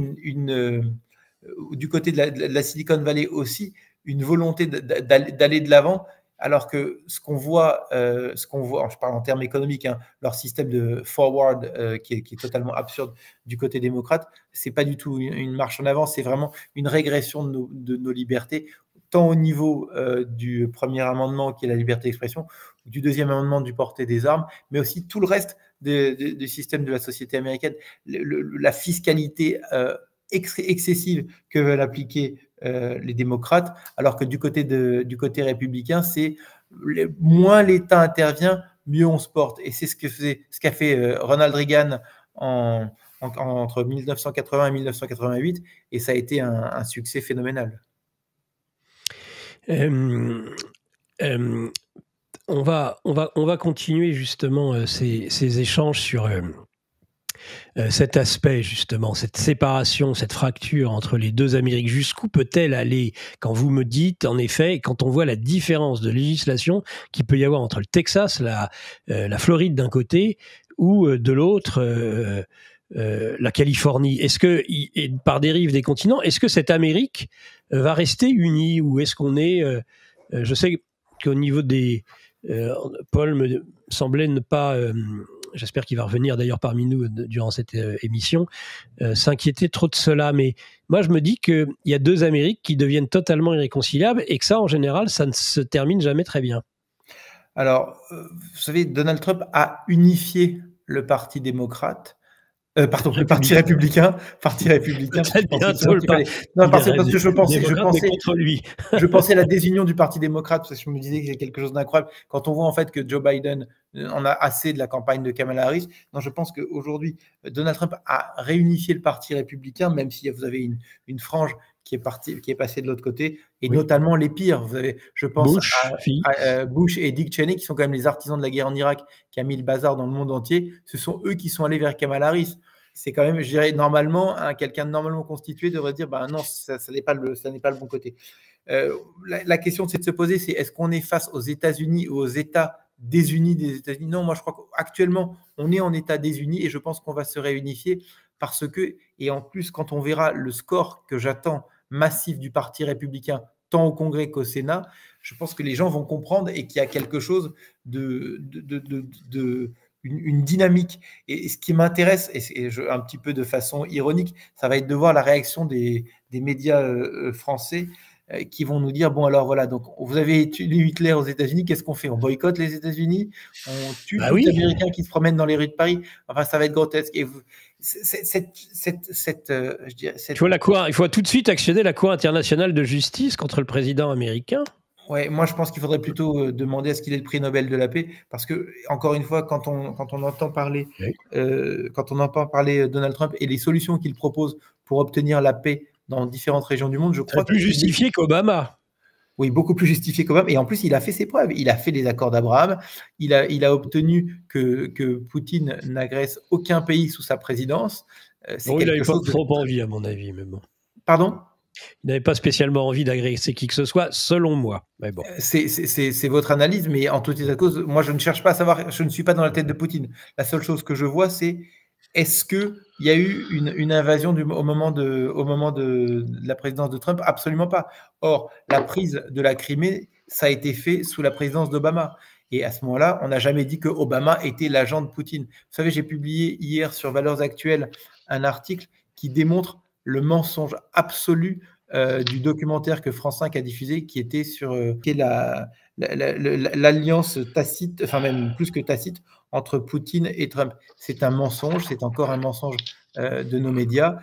du côté de la Silicon Valley aussi, une volonté d'aller de l'avant, alors que ce qu'on voit, je parle en termes économiques, hein, leur système de forward qui est totalement absurde du côté démocrate, c'est pas du tout une marche en avant, c'est vraiment une régression de nos libertés, tant au niveau du premier amendement qui est la liberté d'expression, du deuxième amendement du porter des armes, mais aussi tout le reste du système de la société américaine, la fiscalité excessive que veulent appliquer les démocrates, alors que du côté républicain, c'est moins l'État intervient, mieux on se porte. Et c'est ce qu'a fait Ronald Reagan entre 1980 et 1988, et ça a été un succès phénoménal. On va continuer justement ces échanges sur cet aspect, justement, cette séparation, cette fracture entre les 2 Amériques. Jusqu'où peut-elle aller quand vous me dites, en effet, quand on voit la différence de législation qu'il peut y avoir entre le Texas, la Floride d'un côté, ou de l'autre, la Californie. Est-ce que, et par dérive des continents, est-ce que cette Amérique va rester unie, ou est-ce qu'on est... je sais qu'au niveau des... Paul me semblait ne pas... j'espère qu'il va revenir d'ailleurs parmi nous durant cette émission, s'inquiéter trop de cela. Mais moi, je me dis qu'il y a 2 Amériques qui deviennent totalement irréconciliables et que ça, en général, ça ne se termine jamais très bien. Alors, vous savez, Donald Trump a unifié le Parti démocrate. Pardon, le Parti républicain. Parti républicain. Parce que je pensais à la désunion du Parti démocrate, parce que je me disais que c'est quelque chose d'incroyable. Quand on voit en fait que Joe Biden en a assez de la campagne de Kamala Harris, non, je pense qu'aujourd'hui, Donald Trump a réunifié le Parti républicain, même si vous avez une frange qui est passée de l'autre côté, et notamment les pires. Vous avez, je pense, à Bush et Dick Cheney, qui sont quand même les artisans de la guerre en Irak, qui a mis le bazar dans le monde entier. Ce sont eux qui sont allés vers Kamala Harris. C'est quand même, je dirais, normalement, quelqu'un de normalement constitué devrait dire, non, ça n'est pas le bon côté. La question, c'est de se poser, c'est est-ce qu'on est face aux États-Unis ou aux États désunis des États-Unis? Non, moi, je crois qu'actuellement, on est en État désuni, et je pense qu'on va se réunifier parce que, et en plus, quand on verra le score que j'attends massif du Parti républicain, tant au Congrès qu'au Sénat, je pense que les gens vont comprendre et qu'il y a quelque chose une dynamique. Et ce qui m'intéresse, et un petit peu de façon ironique, ça va être de voir la réaction des médias français qui vont nous dire, bon alors voilà, donc vous avez tué Hitler aux États-Unis, qu'est-ce qu'on fait? On boycotte les États-Unis? On tue tous les Américains qui se promènent dans les rues de Paris? Enfin, ça va être grotesque. Et il faut tout de suite actionner la Cour internationale de justice contre le président américain. Ouais, moi je pense qu'il faudrait plutôt demander à ce qu'il ait le prix Nobel de la paix, parce que encore une fois, quand on entend parler, Donald Trump et les solutions qu'il propose pour obtenir la paix dans différentes régions du monde, je crois plus justifié qu'Obama. Oui, beaucoup plus justifié qu'Obama. Et en plus, il a fait ses preuves. Il a fait les accords d'Abraham. Il a obtenu que Poutine n'agresse aucun pays sous sa présidence. C'est Bon, il n'avait quelque pas chose de... trop envie, à mon avis, mais bon. Pardon? Il n'avait pas spécialement envie d'agresser qui que ce soit, selon moi. Mais bon. C'est votre analyse, mais en tout état de cause, moi, je ne cherche pas à savoir, je ne suis pas dans la tête de Poutine. La seule chose que je vois, c'est est-ce qu'il y a eu une invasion au moment de la présidence de Trump? Absolument pas. Or, la prise de la Crimée, ça a été fait sous la présidence d'Obama. Et à ce moment-là, on n'a jamais dit que Obama était l'agent de Poutine. Vous savez, j'ai publié hier sur Valeurs Actuelles un article qui démontre le mensonge absolu du documentaire que France 5 a diffusé, qui était sur l'alliance tacite, enfin même plus que tacite, entre Poutine et Trump. C'est un mensonge, c'est encore un mensonge de nos médias.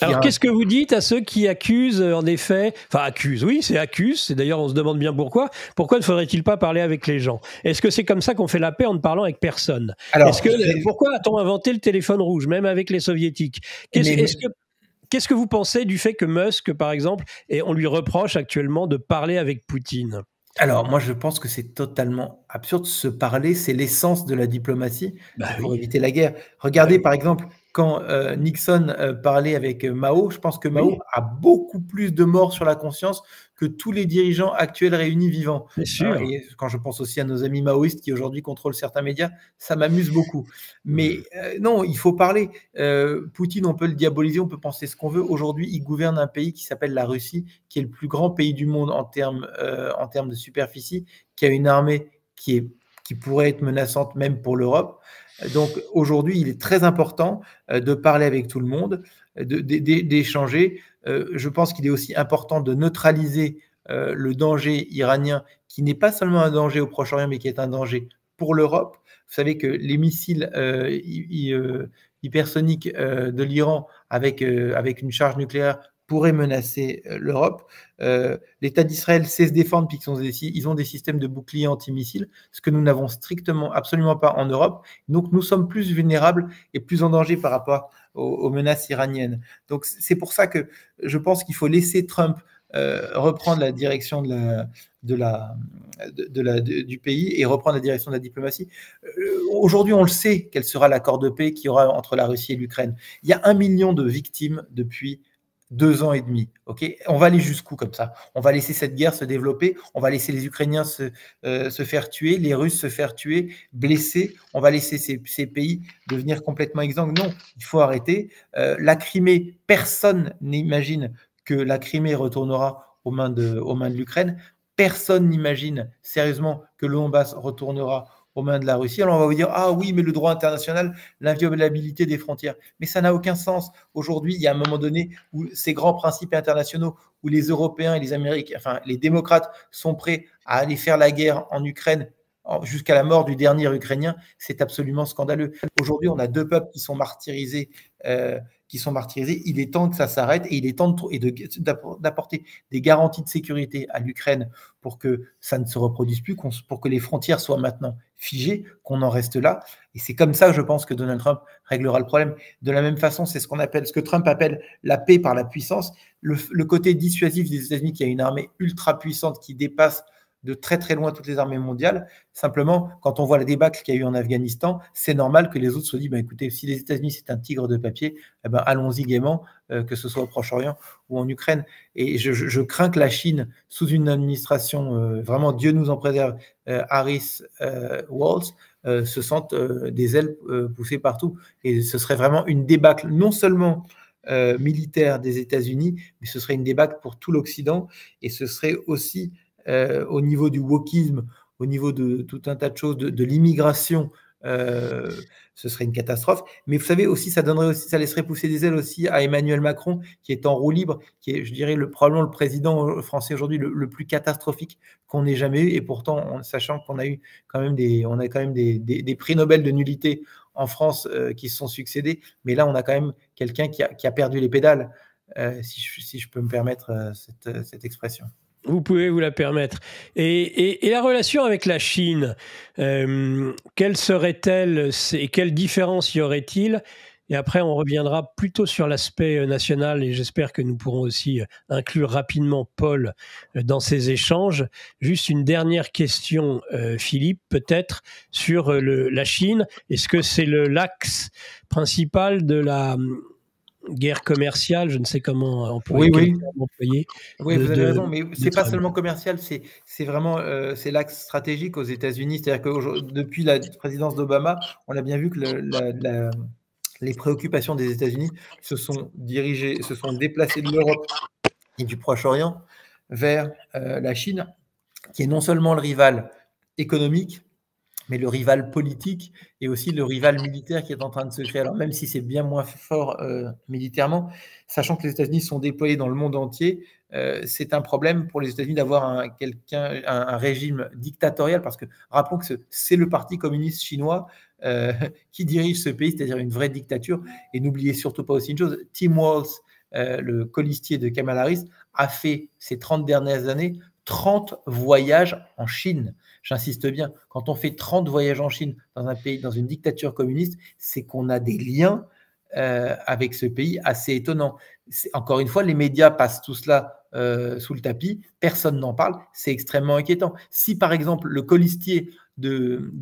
Alors, qu'est-ce que vous dites à ceux qui accusent, en effet, enfin accusent, oui, c'est accuse, et d'ailleurs on se demande bien pourquoi ne faudrait-il pas parler avec les gens? Est-ce que c'est comme ça qu'on fait la paix en ne parlant avec personne? Alors, pourquoi a-t-on inventé le téléphone rouge, même avec les soviétiques? Qu'est-ce que vous pensez du fait que Musk, par exemple, et on lui reproche actuellement de parler avec Poutine? Alors, moi, je pense que c'est totalement absurde. Se parler, c'est l'essence de la diplomatie pour éviter la guerre. Regardez, par exemple, quand Nixon parlait avec Mao, je pense que Mao a beaucoup plus de morts sur la conscience que tous les dirigeants actuels réunis vivants. Bien sûr. Et quand je pense aussi à nos amis maoïstes qui aujourd'hui contrôlent certains médias, ça m'amuse beaucoup. Mais non, il faut parler. Poutine, on peut le diaboliser, on peut penser ce qu'on veut. Aujourd'hui, il gouverne un pays qui s'appelle la Russie, qui est le plus grand pays du monde en termes de superficie, qui a une armée qui pourrait être menaçante même pour l'Europe. Donc aujourd'hui, il est très important de parler avec tout le monde, d'échanger. Je pense qu'il est aussi important de neutraliser le danger iranien, qui n'est pas seulement un danger au Proche-Orient, mais qui est un danger pour l'Europe. Vous savez que les missiles hypersoniques de l'Iran avec une charge nucléaire pourrait menacer l'Europe. L'État d'Israël sait se défendre puisqu'ils ont des systèmes de boucliers antimissiles, ce que nous n'avons strictement absolument pas en Europe. Donc nous sommes plus vulnérables et plus en danger par rapport aux menaces iraniennes. Donc c'est pour ça que je pense qu'il faut laisser Trump reprendre la direction du pays et reprendre la direction de la diplomatie. Aujourd'hui, on le sait, quel sera l'accord de paix qu'il y aura entre la Russie et l'Ukraine. Il y a 1 million de victimes depuis 2 ans et demi. Okay, on va aller jusqu'où comme ça? On va laisser cette guerre se développer, on va laisser les Ukrainiens se faire tuer, les Russes se faire tuer, blesser, on va laisser ces pays devenir complètement exsangues. Non, il faut arrêter. La Crimée, personne n'imagine que la Crimée retournera aux mains de l'Ukraine. Personne n'imagine sérieusement que le Donbass retournera aux mains de la Russie. Alors on va vous dire, ah oui, mais le droit international, l'inviolabilité des frontières. Mais ça n'a aucun sens. Aujourd'hui, il y a un moment donné où ces grands principes internationaux, où les Européens et les Américains, enfin les démocrates sont prêts à aller faire la guerre en Ukraine jusqu'à la mort du dernier Ukrainien, c'est absolument scandaleux. Aujourd'hui, on a 2 peuples qui sont martyrisés. Il est temps que ça s'arrête et il est temps d'apporter des garanties de sécurité à l'Ukraine pour que ça ne se reproduise plus, pour que les frontières soient maintenant figées, qu'on en reste là. Et c'est comme ça que je pense que Donald Trump réglera le problème. De la même façon, c'est ce que Trump appelle la paix par la puissance. Le côté dissuasif des États-Unis, qui a une armée ultra puissante qui dépasse de très très loin toutes les armées mondiales. Simplement, quand on voit la débâcle qu'il y a eu en Afghanistan, c'est normal que les autres se disent, écoutez, si les États-Unis c'est un tigre de papier, allons-y gaiement, que ce soit au Proche-Orient ou en Ukraine. Et je crains que la Chine, sous une administration, vraiment Dieu nous en préserve, Harris-Walz, se sente des ailes poussées partout. Et ce serait vraiment une débâcle, non seulement militaire des États-Unis, mais ce serait une débâcle pour tout l'Occident. Et ce serait aussi au niveau du wokisme, au niveau de tout un tas de choses, de l'immigration, ce serait une catastrophe. Mais vous savez aussi, ça laisserait pousser des ailes aussi à Emmanuel Macron, qui est en roue libre, qui est, je dirais, probablement le président français aujourd'hui le plus catastrophique qu'on ait jamais eu. Et pourtant, sachant qu'on a eu quand même des prix Nobel de nullité en France qui se sont succédés, mais là, on a quand même quelqu'un qui a perdu les pédales, si je peux me permettre cette expression. Vous pouvez vous la permettre. Et la relation avec la Chine, quelle serait-elle et quelle différence y aurait-il Et après, on reviendra plutôt sur l'aspect national et j'espère que nous pourrons aussi inclure rapidement Paul dans ces échanges. Juste une dernière question, Philippe, peut-être sur la Chine. Est-ce que c'est l'axe principal de la guerre commerciale, je ne sais comment employer, oui. Oui, vous avez raison, mais c'est pas seulement commercial, c'est vraiment c'est l'axe stratégique aux États-Unis. C'est-à-dire que depuis la présidence d'Obama, on a bien vu que les préoccupations des États-Unis se sont déplacées de l'Europe et du Proche-Orient vers la Chine, qui est non seulement le rival économique, mais le rival politique et aussi le rival militaire qui est en train de se créer. Alors même si c'est bien moins fort militairement, sachant que les États-Unis sont déployés dans le monde entier, c'est un problème pour les États-Unis d'avoir un régime dictatorial, parce que rappelons que c'est le Parti communiste chinois qui dirige ce pays, c'est-à-dire une vraie dictature. Et n'oubliez surtout pas aussi une chose, Tim Walz, le colistier de Kamala Harris, a fait ces 30 dernières années 30 voyages en Chine. J'insiste bien, quand on fait 30 voyages en Chine dans un pays, dans une dictature communiste, c'est qu'on a des liens avec ce pays assez étonnants. Encore une fois, les médias passent tout cela sous le tapis, personne n'en parle, c'est extrêmement inquiétant. Si par exemple le colistier de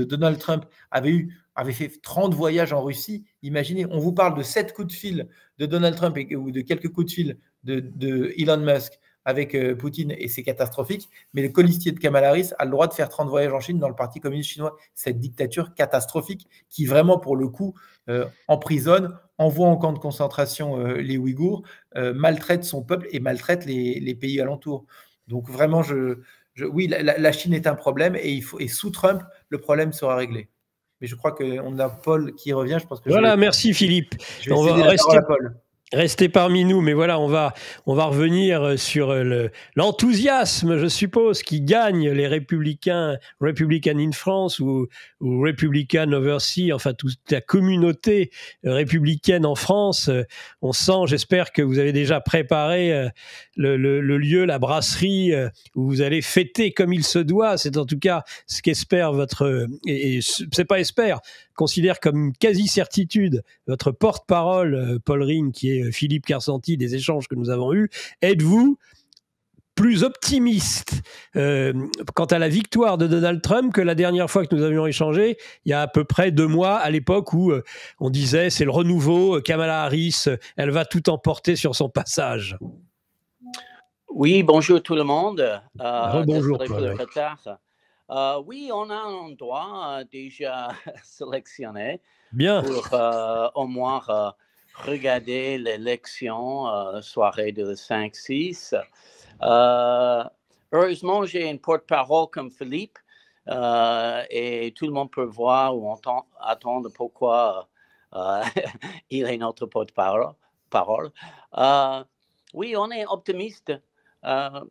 Donald Trump avait fait 30 voyages en Russie, imaginez, on vous parle de 7 coups de fil de Donald Trump ou de quelques coups de fil de Elon Musk avec Poutine, et c'est catastrophique, mais le colistier de Kamala Harris a le droit de faire 30 voyages en Chine dans le Parti communiste chinois. Cette dictature catastrophique qui vraiment, pour le coup, emprisonne, envoie en camp de concentration les Ouïghours, maltraite son peuple et maltraite les pays alentours. Donc vraiment, oui, la Chine est un problème, et sous Trump, le problème sera réglé. Mais je crois qu'on a Paul qui revient. Je pense que voilà, merci Philippe. Je vais céder la parole à Paul. Restez parmi nous, mais voilà, on va revenir sur l'enthousiasme, je suppose, qui gagne les républicains, Republican in France ou Republican overseas, enfin toute la communauté républicaine en France. On sent, j'espère que vous avez déjà préparé le lieu, la brasserie où vous allez fêter comme il se doit. C'est en tout cas ce qu'espère et c'est pas espère, considère comme une quasi-certitude votre porte-parole, Paul Ring, qui est Philippe Kersanti, des échanges que nous avons eus. Êtes-vous plus optimiste quant à la victoire de Donald Trump que la dernière fois que nous avions échangé, il y a à peu près 2 mois, à l'époque où on disait c'est le renouveau, Kamala Harris, elle va tout emporter sur son passage? Oui, bonjour tout le monde. Rebonjour, Paul. Oui, on a un endroit déjà sélectionné. Bien. Pour au moins regarder l'élection, soirée de 5-6. Heureusement, j'ai une porte-parole comme Philippe et tout le monde peut voir ou attendre pourquoi il est notre porte-parole. Oui, on est optimiste. Ça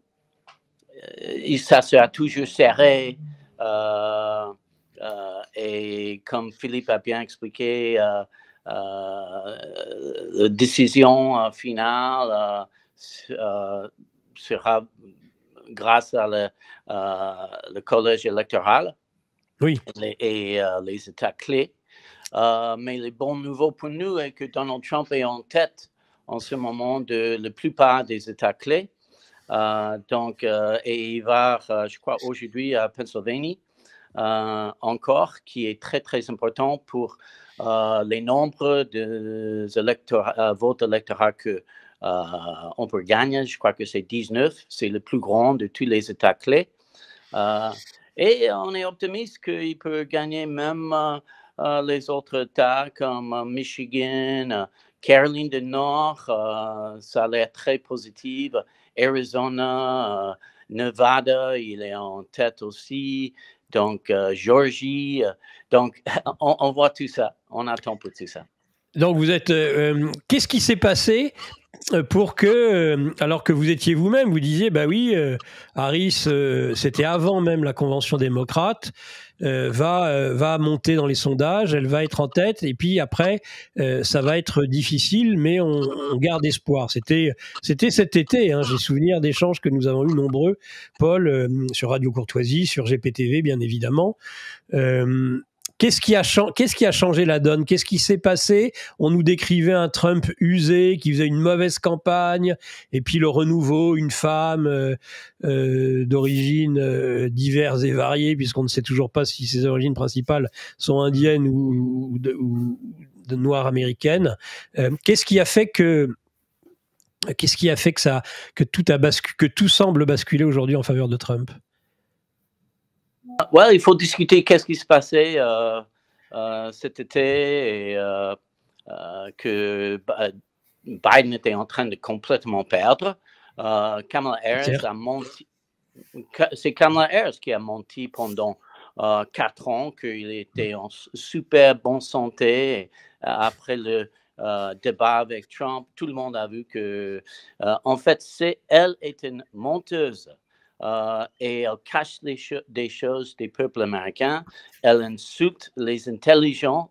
sera toujours serré. Et comme Philippe a bien expliqué, la décision finale sera grâce à le collège électoral. Oui. Et les États clés. Mais les bons nouveaux pour nous est que Donald Trump est en tête en ce moment de la plupart des États clés. Et il va, je crois, aujourd'hui à Pennsylvanie encore, qui est très, très important pour les nombres de votes électoraux qu'on peut gagner. Je crois que c'est 19. C'est le plus grand de tous les États clés. Et on est optimiste qu'il peut gagner même les autres États comme Michigan, Caroline du Nord. Ça a l'air très positif. Arizona, Nevada, il est en tête aussi. Donc, Georgie. Donc, on voit tout ça. On attend pour tout ça. Donc, vous êtes... qu'est-ce qui s'est passé pour que, alors que vous étiez vous-même, vous disiez, bah oui, Harris, c'était avant même la convention démocrate, va monter dans les sondages, elle va être en tête, et puis après, ça va être difficile, mais on garde espoir. C'était cet été, hein, j'ai souvenir d'échanges que nous avons eu nombreux, Paul, sur Radio Courtoisie, sur GPTV, bien évidemment. qu'est-ce qui a changé la donne? Qu'est-ce qui s'est passé? On nous décrivait un Trump usé, qui faisait une mauvaise campagne, et puis le renouveau, une femme d'origines diverses et variées, puisqu'on ne sait toujours pas si ses origines principales sont indiennes ou de noires américaines. Qu'est-ce qui a fait que que tout semble basculer aujourd'hui en faveur de Trump? Il faut discuter qu'est-ce qui se passait cet été et que Biden était en train de complètement perdre. Kamala Harris a menti. C'est Kamala Harris qui a menti pendant 4 ans qu'il était en super bonne santé. Et, après le débat avec Trump, tout le monde a vu que, en fait, elle est une menteuse. Et elle cache des choses des peuples américains. Elle insulte l'intelligence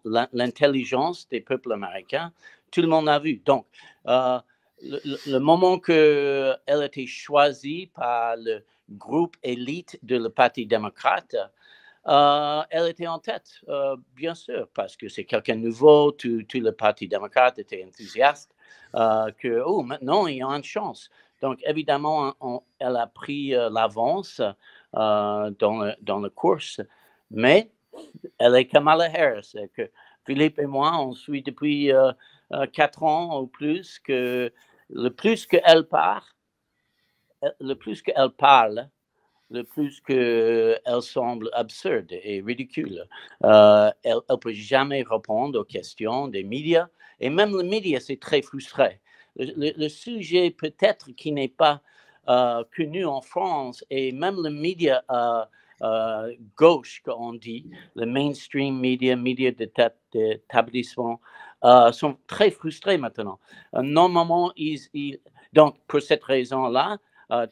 des peuples américains. Tout le monde a vu. Donc, le moment qu'elle a été choisie par le groupe élite de le Parti démocrate, elle était en tête, bien sûr, parce que c'est quelqu'un de nouveau. Tout le Parti démocrate était enthousiaste que, maintenant, il y a une chance. Donc, évidemment, elle a pris l'avance dans la course, mais elle est Kamala Harris, que Philippe et moi, on suit depuis 4 ans ou plus, que le plus qu'elle parle, le plus qu'elle semble absurde et ridicule. Elle ne peut jamais répondre aux questions des médias, et même les médias, c'est très frustré. Le sujet peut-être qui n'est pas connu en France, et même les médias gauche, qu'on dit, le mainstream médias d'établissement, sont très frustrés maintenant. Normalement, donc pour cette raison-là,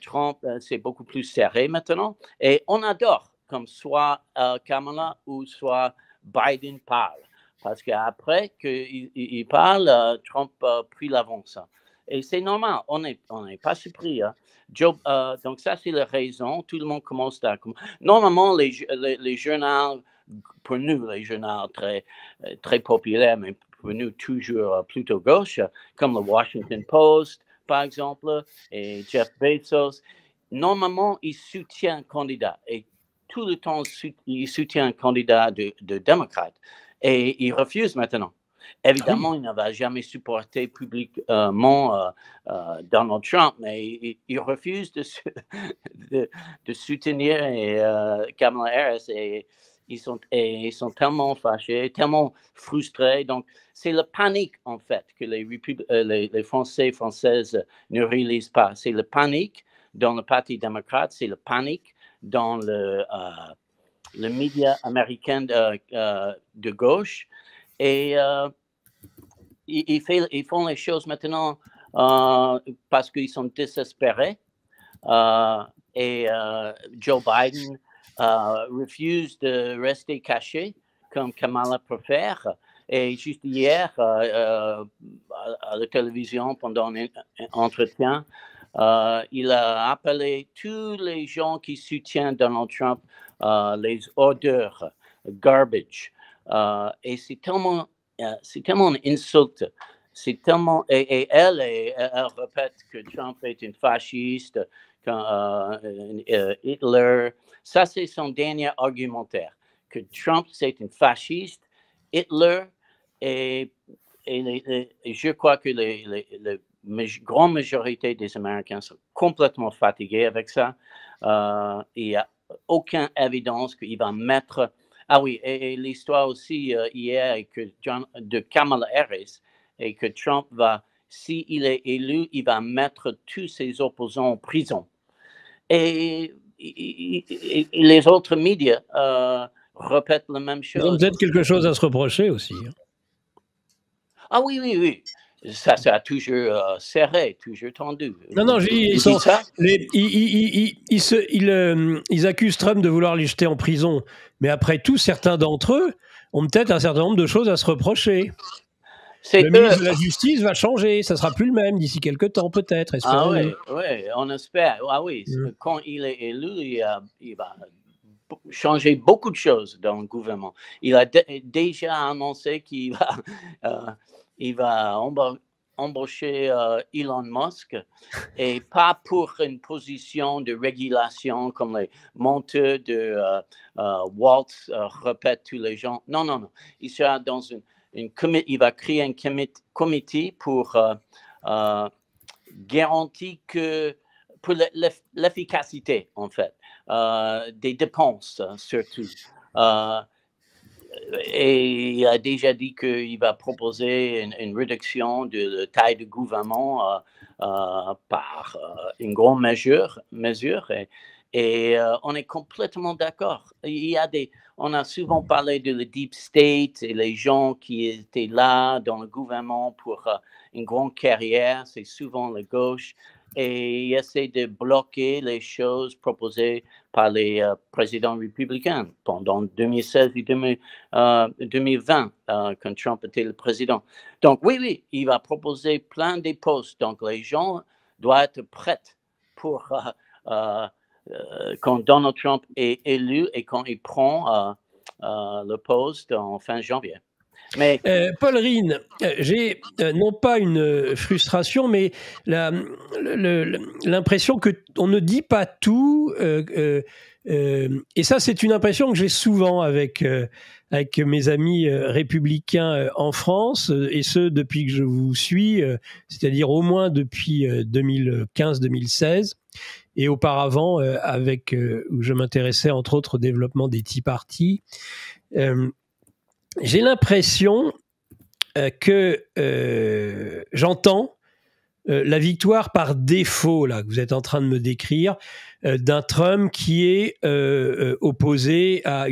Trump, c'est beaucoup plus serré maintenant, et on adore comme soit Kamala ou soit Biden parle. Parce qu'après qu'il parle, Trump a pris l'avance. Et c'est normal, on n'est pas surpris. Hein. Donc ça, c'est la raison. Tout le monde commence à... Normalement, les journaux, pour nous, les journaux très, très populaires, mais pour nous, toujours plutôt gauche, comme le Washington Post, par exemple, et Jeff Bezos, normalement, ils soutiennent un candidat. Et tout le temps, ils soutiennent un candidat de démocrate. Et il refuse maintenant. Évidemment, il ne va jamais supporter publiquement Donald Trump, mais il refuse de soutenir Kamala Harris. Et ils sont tellement fâchés, tellement frustrés. Donc, c'est la panique, en fait, que les Françaises ne réalisent pas. C'est la panique dans le Parti démocrate, c'est la panique dans le média américain de gauche, et ils font les choses maintenant parce qu'ils sont désespérés, et Joe Biden refuse de rester caché comme Kamala préfère. Et juste hier, à la télévision, pendant un entretien, il a appelé tous les gens qui soutiennent Donald Trump les odeurs, garbage. Et c'est tellement une insulte. C'est tellement, et elle répète que Trump est un fasciste, Hitler. Ça, c'est son dernier argumentaire, que Trump, c'est un fasciste, Hitler, et je crois que la grande majorité des Américains sont complètement fatigués avec ça. Il n'y a aucune évidence qu'il va mettre... Ah oui, et l'histoire aussi hier de Kamala Harris, et que Trump va, s'il est élu, il va mettre tous ses opposants en prison. Et les autres médias répètent la même chose. Ils ont peut-être quelque chose à se reprocher aussi. Ah oui. Ça a toujours serré, toujours tendu. Non, ils accusent Trump de vouloir les jeter en prison. Mais après tout, certains d'entre eux ont peut-être un certain nombre de choses à se reprocher. Le ministre de la Justice va changer, ça sera plus le même d'ici quelques temps, peut-être. Ah oui, on espère. Ah oui, quand il est élu, il va changer beaucoup de choses dans le gouvernement. Il a déjà annoncé qu'il va, il va embaucher Elon Musk, et pas pour une position de régulation comme les monteurs de Waltz répètent tous les gens. Non, non, non. Il sera dans il va créer un comité pour garantir que pour l'efficacité, en fait, des dépenses, surtout. Et il a déjà dit qu'il va proposer une réduction de la taille du gouvernement par une grande mesure. Et on est complètement d'accord. On a souvent parlé de la Deep State et les gens qui étaient là dans le gouvernement pour une grande carrière, c'est souvent la gauche. Et il essaie de bloquer les choses proposées par les présidents républicains pendant 2016 et 2020, quand Trump était le président. Donc, oui, il va proposer plein de postes. Donc, les gens doivent être prêts pour quand Donald Trump est élu et quand il prend le poste en fin janvier. Mais Paul Rhine, j'ai non pas une frustration, mais l'impression qu'on ne dit pas tout. Et ça, c'est une impression que j'ai souvent avec mes amis républicains en France, et ce, depuis que je vous suis, c'est-à-dire au moins depuis 2015-2016. Et auparavant, où je m'intéressais entre autres au développement des Tea Party. J'ai l'impression que j'entends la victoire par défaut, là, que vous êtes en train de me décrire, d'un Trump qui est opposé à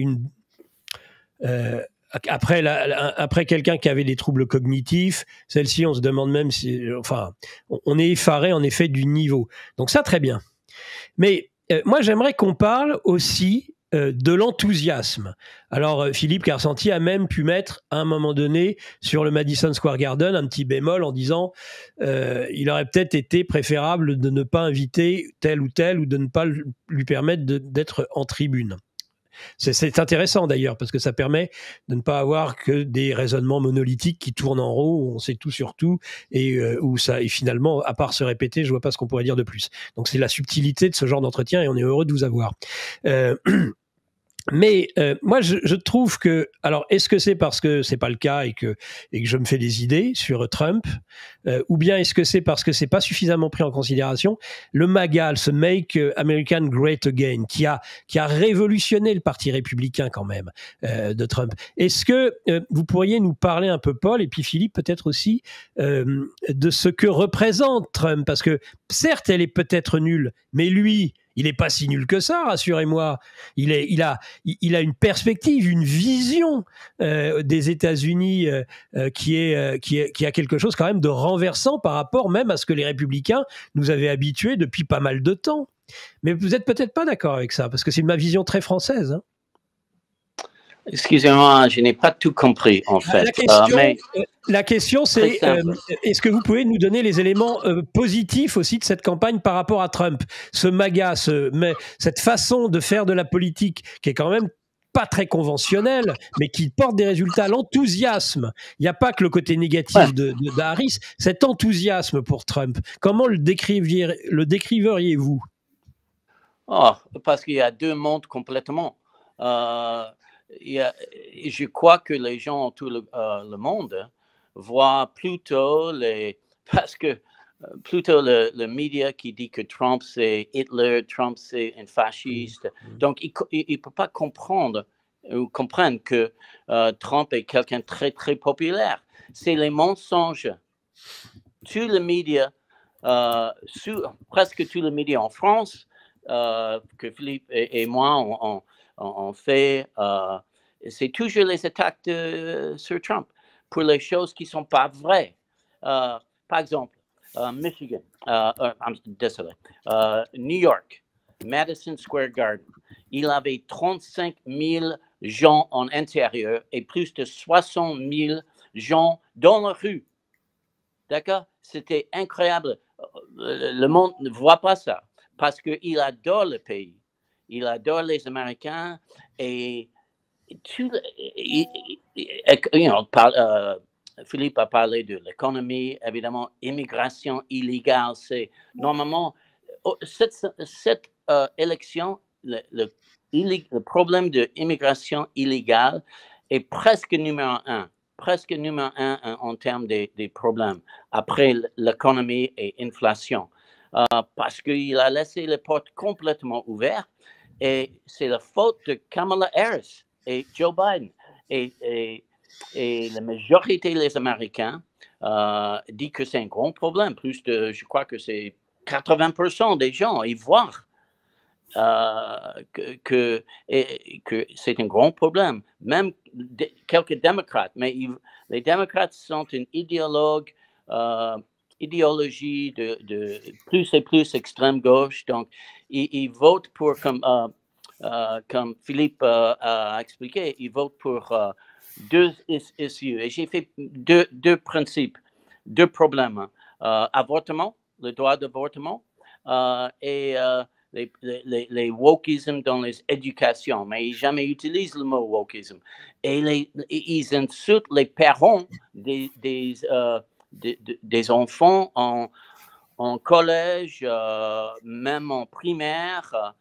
après quelqu'un qui avait des troubles cognitifs. Celle-ci, on se demande même si... Enfin, on est effaré, en effet, du niveau. Donc ça, très bien. Mais moi, j'aimerais qu'on parle aussi de l'enthousiasme. Alors, Philippe Carsanti a même pu mettre, à un moment donné, sur le Madison Square Garden, un petit bémol en disant il aurait peut-être été préférable de ne pas inviter tel ou tel, ou de ne pas lui permettre d'être en tribune. C'est intéressant d'ailleurs, parce que ça permet de ne pas avoir que des raisonnements monolithiques qui tournent en rond, où on sait tout sur tout, et finalement, à part se répéter, je vois pas ce qu'on pourrait dire de plus. Donc c'est la subtilité de ce genre d'entretien, et on est heureux de vous avoir. Mais moi, je trouve que... Alors, est-ce que c'est parce que c'est pas le cas et que je me fais des idées sur Trump, ou bien est-ce que c'est parce que c'est pas suffisamment pris en considération le MAGA, ce Make American Great Again, qui a révolutionné le parti républicain quand même de Trump. Est-ce que vous pourriez nous parler un peu, Paul, et puis Philippe peut-être aussi, de ce que représente Trump? Parce que certes, elle est peut-être nulle, mais lui... il n'est pas si nul que ça, rassurez-moi. Il a une perspective, une vision des États-Unis qui a quelque chose quand même de renversant par rapport même à ce que les républicains nous avaient habitués depuis pas mal de temps. Mais vous n'êtes peut-être pas d'accord avec ça, parce que c'est ma vision très française. Hein. Excusez-moi, je n'ai pas tout compris, en fait. La question, c'est est-ce que vous pouvez nous donner les éléments positifs aussi de cette campagne par rapport à Trump? Ce MAGA, cette façon de faire de la politique qui est quand même pas très conventionnelle, mais qui porte des résultats, l'enthousiasme. Il n'y a pas que le côté négatif de Harris, cet enthousiasme pour Trump. Comment le décriveriez-vous? Parce qu'il y a deux mondes complètement. Je crois que les gens dans tout le monde voient plutôt le média qui dit que Trump c'est Hitler, Trump c'est un fasciste. Donc il ne peut pas comprendre que Trump est quelqu'un de très très populaire. C'est les mensonges. Tous les médias, presque tous les médias en France, que Philippe et moi on fait, c'est toujours les attaques sur Trump pour les choses qui ne sont pas vraies. Par exemple, Michigan, désolé, New York, Madison Square Garden, il avait 35 000 gens en intérieur et plus de 60 000 gens dans la rue. D'accord? C'était incroyable. Le monde ne voit pas ça parce qu'il adore le pays. il adore les Américains et Philippe a parlé de l'économie, évidemment, immigration illégale, c'est normalement cette élection, le problème de immigration illégale est presque numéro un en termes des problèmes, après l'économie et l'inflation, parce qu'il a laissé les portes complètement ouvertes, et c'est la faute de Kamala Harris et Joe Biden. Et la majorité des Américains dit que c'est un grand problème. Je crois que c'est 80% des gens, ils voient que c'est un grand problème. Même quelques démocrates, mais les démocrates sont une idéologie de plus et plus extrême gauche, donc ils votent pour, comme Philippe a expliqué, ils votent pour deux issues. Et j'ai fait deux principes, deux problèmes. Avortement, le droit d'avortement, et les wokismes dans les éducations, mais ils jamais utilisent le mot wokisme. Et ils insultent les parents des enfants en collège, même en primaire,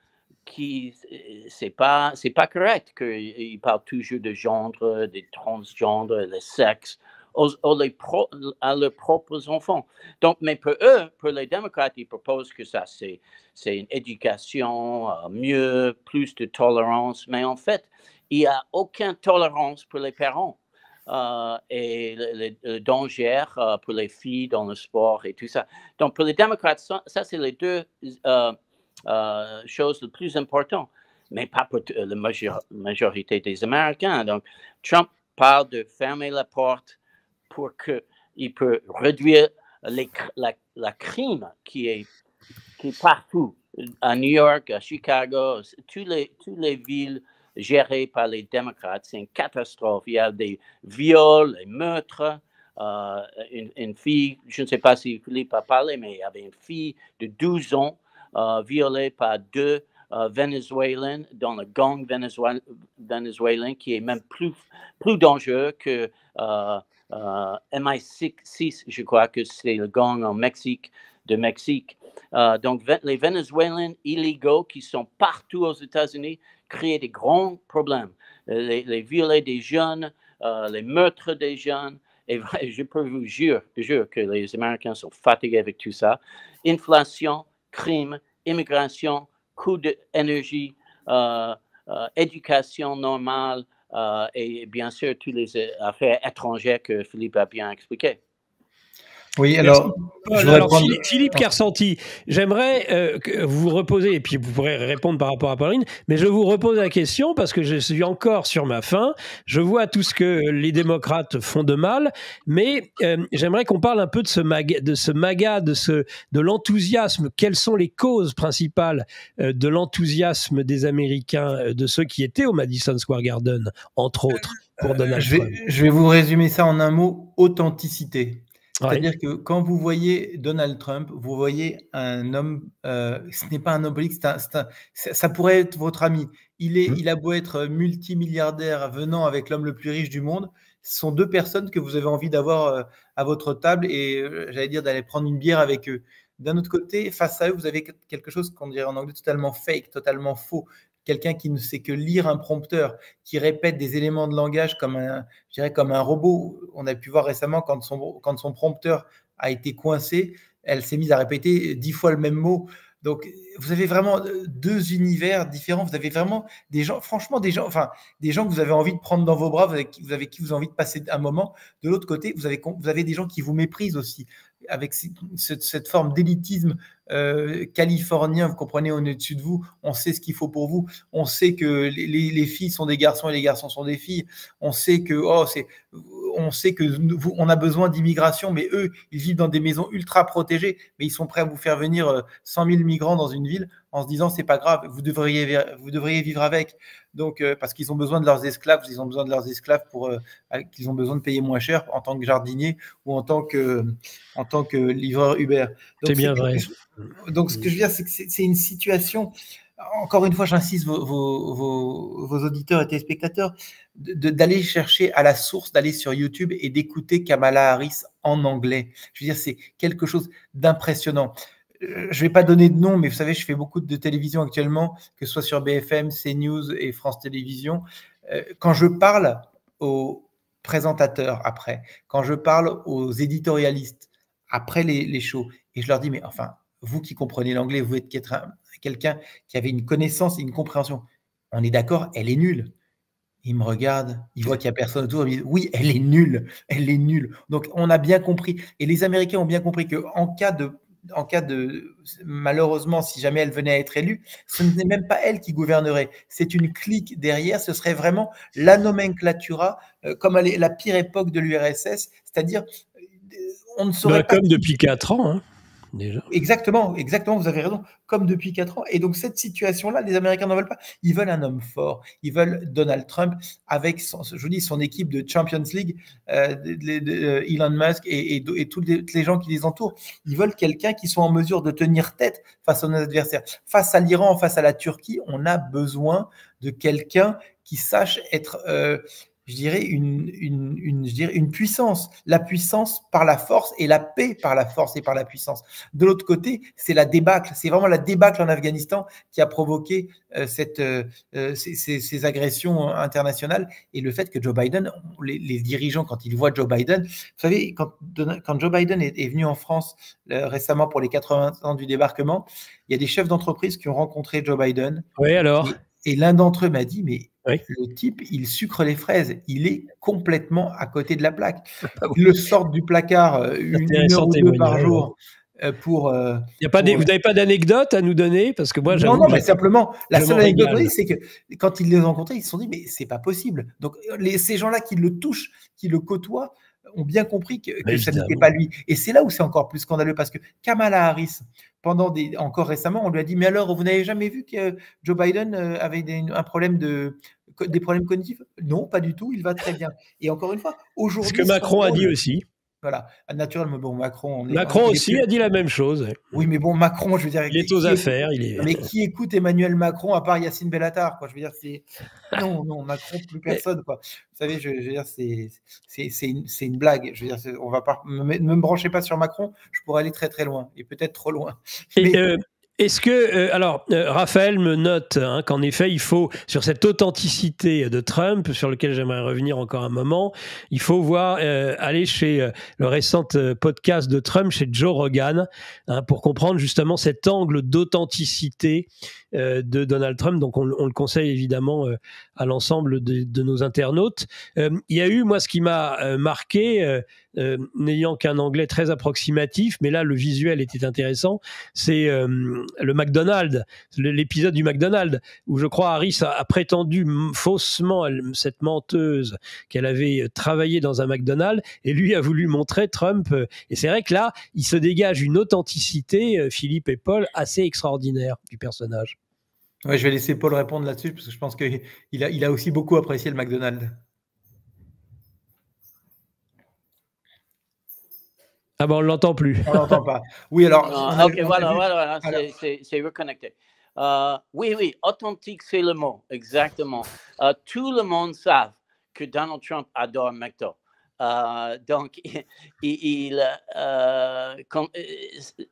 c'est pas correct qu'ils parlent toujours de genre, des transgenres, le sexe, à leurs propres enfants. Donc, mais pour eux, pour les démocrates, ils proposent que ça, c'est une éducation mieux, plus de tolérance. Mais en fait, il n'y a aucune tolérance pour les parents. Et le danger pour les filles dans le sport et tout ça. Donc, pour les démocrates, ça c'est les deux choses les plus importantes, mais pas pour la majorité des Américains. Donc, Trump parle de fermer la porte pour qu'il peut réduire la crime qui est partout, à New York, à Chicago, toutes les villes gérées par les démocrates. C'est une catastrophe. Il y a des viols, des meurtres. Une fille, je ne sais pas si Philippe a parlé, mais il y avait une fille de 12 ans violée par deux Vénézuéliens dans le gang vénézuélien, qui est même plus dangereux que MI6, je crois que c'est le gang en Mexique. Donc, les Vénézuéliens illégaux qui sont partout aux États-Unis créent des grands problèmes. Les viols des jeunes, les meurtres des jeunes. Et je peux vous jurer que les Américains sont fatigués avec tout ça. Inflation, crime, immigration, coût d'énergie, éducation normale, et bien sûr, toutes les affaires étrangères que Philippe a bien expliquées. Oui, alors, Philippe Kersanti, j'aimerais que vous reposez, et puis vous pourrez répondre par rapport à Pauline, mais je vous repose la question parce que je suis encore sur ma faim. Je vois tout ce que les démocrates font de mal, mais j'aimerais qu'on parle un peu de ce MAGA, de l'enthousiasme. Quelles sont les causes principales de l'enthousiasme des Américains, de ceux qui étaient au Madison Square Garden, entre autres, pour Donald Trump? Je vais vous résumer ça en un mot: authenticité. C'est-à-dire que quand vous voyez Donald Trump, vous voyez un homme, ce n'est pas un homme politique, ça pourrait être votre ami. Il a beau être multimilliardaire venant avec l'homme le plus riche du monde, ce sont deux personnes que vous avez envie d'avoir à votre table et j'allais dire d'aller prendre une bière avec eux. D'un autre côté, face à eux, vous avez quelque chose qu'on dirait en anglais totalement fake, totalement faux. Quelqu'un qui ne sait que lire un prompteur, qui répète des éléments de langage comme un robot. On a pu voir récemment quand son prompteur a été coincé, elle s'est mise à répéter 10 fois le même mot. Donc, vous avez vraiment deux univers différents. Vous avez vraiment des gens, franchement, des gens que vous avez envie de prendre dans vos bras, avec qui vous avez envie de passer un moment. De l'autre côté, vous avez des gens qui vous méprisent aussi, avec cette forme d'élitisme californien. Vous comprenez, on est au-dessus de vous, on sait ce qu'il faut pour vous, on sait que les filles sont des garçons et les garçons sont des filles, on sait que on a besoin d'immigration, mais eux, ils vivent dans des maisons ultra protégées, mais ils sont prêts à vous faire venir 100 000 migrants dans une ville en se disant c'est pas grave, vous devriez vivre avec. Donc parce qu'ils ont besoin de leurs esclaves, qu'ils ont besoin de payer moins cher en tant que jardinier ou en tant que livreur Uber. C'est bien vrai. Donc ce que je veux dire, c'est que c'est une situation encore une fois, j'insiste vos auditeurs et téléspectateurs d'aller chercher à la source, d'aller sur YouTube et d'écouter Kamala Harris en anglais. Je veux dire, c'est quelque chose d'impressionnant. Je ne vais pas donner de nom, mais vous savez, je fais beaucoup de télévision actuellement, que ce soit sur BFM, CNews et France Télévisions. Quand je parle aux présentateurs après, quand je parle aux éditorialistes après les shows, et je leur dis, mais enfin, vous qui comprenez l'anglais, vous êtes quelqu'un qui avait une connaissance et une compréhension. On est d'accord, elle est nulle. Il me regarde, il voit qu'il n'y a personne autour, il me dit, oui, elle est nulle, elle est nulle. Donc, on a bien compris. Et les Américains ont bien compris qu'en cas de, malheureusement, si jamais elle venait à être élue, ce n'est même pas elle qui gouvernerait. C'est une clique derrière, ce serait vraiment la nomenclatura, comme à la pire époque de l'URSS, c'est-à-dire, on ne saurait pas. Comme depuis 4 ans, hein. Déjà. Exactement, vous avez raison, comme depuis 4 ans. Et donc, cette situation-là, les Américains n'en veulent pas. Ils veulent un homme fort. Ils veulent Donald Trump avec, son équipe de Champions League, Elon Musk et tous les gens qui les entourent. Ils veulent quelqu'un qui soit en mesure de tenir tête face à nos adversaires. Face à l'Iran, face à la Turquie, on a besoin de quelqu'un qui sache être... je dirais une puissance, la puissance par la force et la paix par la force et par la puissance. De l'autre côté, c'est la débâcle, c'est vraiment la débâcle en Afghanistan qui a provoqué ces agressions internationales et le fait que Joe Biden, les dirigeants, quand ils voient Joe Biden, vous savez, quand Joe Biden est venu en France récemment pour les 80 ans du débarquement, il y a des chefs d'entreprise qui ont rencontré Joe Biden. Oui, alors. Et l'un d'entre eux m'a dit, mais oui. Le type, il sucre les fraises. Il est complètement à côté de la plaque. Ils le sortent du placard une heure ou deux par jour. Pour, vous n'avez pas d'anecdote à nous donner parce que moi, non, mais simplement, la seule anecdote, c'est que quand ils les ont rencontrés, ils se sont dit, mais c'est pas possible. Donc, ces gens-là qui le touchent, qui le côtoient, ont bien compris que ça n'était pas lui. Et c'est là où c'est encore plus scandaleux parce que Kamala Harris, encore récemment, on lui a dit, mais alors, vous n'avez jamais vu que Joe Biden avait des problèmes cognitifs? Non, pas du tout, il va très bien. Et encore une fois, aujourd'hui... Ce que Macron a dit aussi. Voilà, naturellement, bon, Macron aussi a dit la même chose. Oui, mais bon, Macron, je veux dire... Il est aux affaires. Mais qui écoute Emmanuel Macron à part Yacine Bellatar, quoi? Je veux dire, c'est... Non, Macron, plus personne, quoi. Vous savez, je veux dire, c'est une blague. Je veux dire, on va pas... Ne me branchez pas sur Macron, je pourrais aller très, très loin, et peut-être trop loin. Est-ce que, Raphaël me note qu'en effet, il faut, sur cette authenticité de Trump, sur lequel j'aimerais revenir encore un moment, il faut aller chez le récent podcast de Trump, chez Joe Rogan, pour comprendre justement cet angle d'authenticité de Donald Trump. Donc, on le conseille évidemment à l'ensemble de nos internautes. Il y a eu, moi, ce qui m'a marqué, n'ayant qu'un anglais très approximatif, mais là, le visuel était intéressant, c'est le McDonald's, l'épisode du McDonald's, où je crois Harris a prétendu faussement, cette menteuse, qu'elle avait travaillé dans un McDonald's, et lui a voulu montrer Trump. Et c'est vrai que là, il se dégage une authenticité, Philippe et Paul, assez extraordinaire du personnage. Ouais, je vais laisser Paul répondre là-dessus, parce que je pense qu'il a aussi beaucoup apprécié le McDonald's. Ah ben, on ne l'entend plus. On ne l'entend pas. Oui, alors... ok, voilà, c'est reconnecté. Oui, authentique, c'est le mot, exactement. Tout le monde sait que Donald Trump adore McDo. Donc,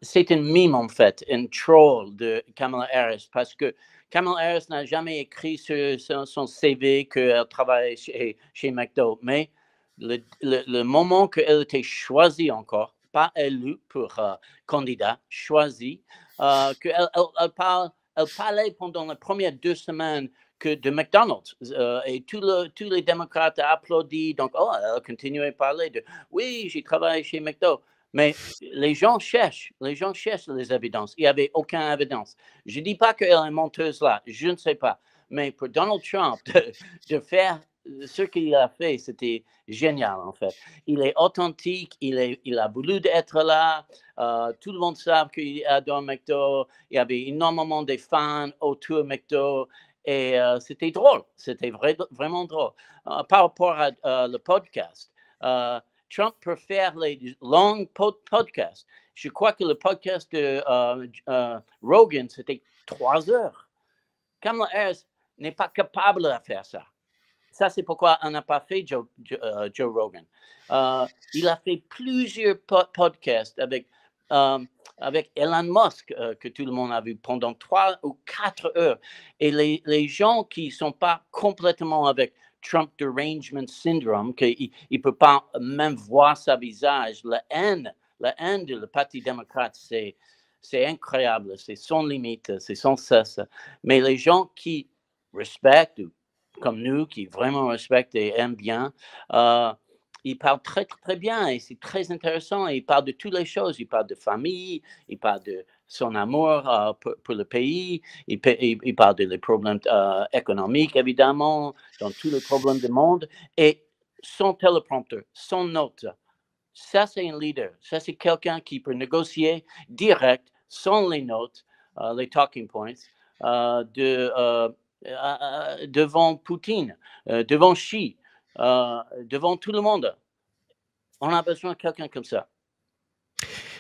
c'est un mime, en fait, un troll de Kamala Harris, parce que Kamala Harris n'a jamais écrit sur son CV qu'elle travaille chez McDo, mais le moment qu'elle était choisie encore, pas élue pour candidat, choisie, qu'elle parlait pendant les premières 2 semaines de McDonald's et tous les démocrates ont applaudi. Donc, elle continuait à parler de « Oui, j'ai travaillé chez McDo ». Mais les gens cherchent les évidences. Il n'y avait aucune évidence. Je ne dis pas qu'elle est menteuse là, je ne sais pas. Mais pour Donald Trump, de faire ce qu'il a fait, c'était génial en fait. Il est authentique, il a voulu être là. Tout le monde sait qu'il adore McDo. Il y avait énormément de fans autour de McDo. Et c'était drôle, c'était vraiment drôle. Par rapport à le podcast, Trump préfère les longs podcasts. Je crois que le podcast de Rogan, c'était 3 heures. Kamala Harris n'est pas capable de faire ça. Ça, c'est pourquoi on n'a pas fait Joe Rogan. Il a fait plusieurs podcasts avec Elon Musk, que tout le monde a vu pendant 3 ou 4 heures. Et les gens qui ne sont pas complètement avec Trump derangement syndrome, qu'il ne peut pas même voir sa visage, la haine de le Parti démocrate, c'est incroyable, c'est sans limite, c'est sans cesse. Mais les gens qui respectent, comme nous, qui vraiment respectent et aiment bien, il parle très, très bien et c'est très intéressant. Il parle de toutes les choses. Il parle de famille, il parle de son amour pour le pays, il parle des problèmes économiques, évidemment, dans tous les problèmes du monde. Et son téléprompteur, son note, ça, c'est un leader. Ça, c'est quelqu'un qui peut négocier direct, sans les notes, les talking points, devant Poutine, devant Xi, devant tout le monde. On a besoin de quelqu'un comme ça.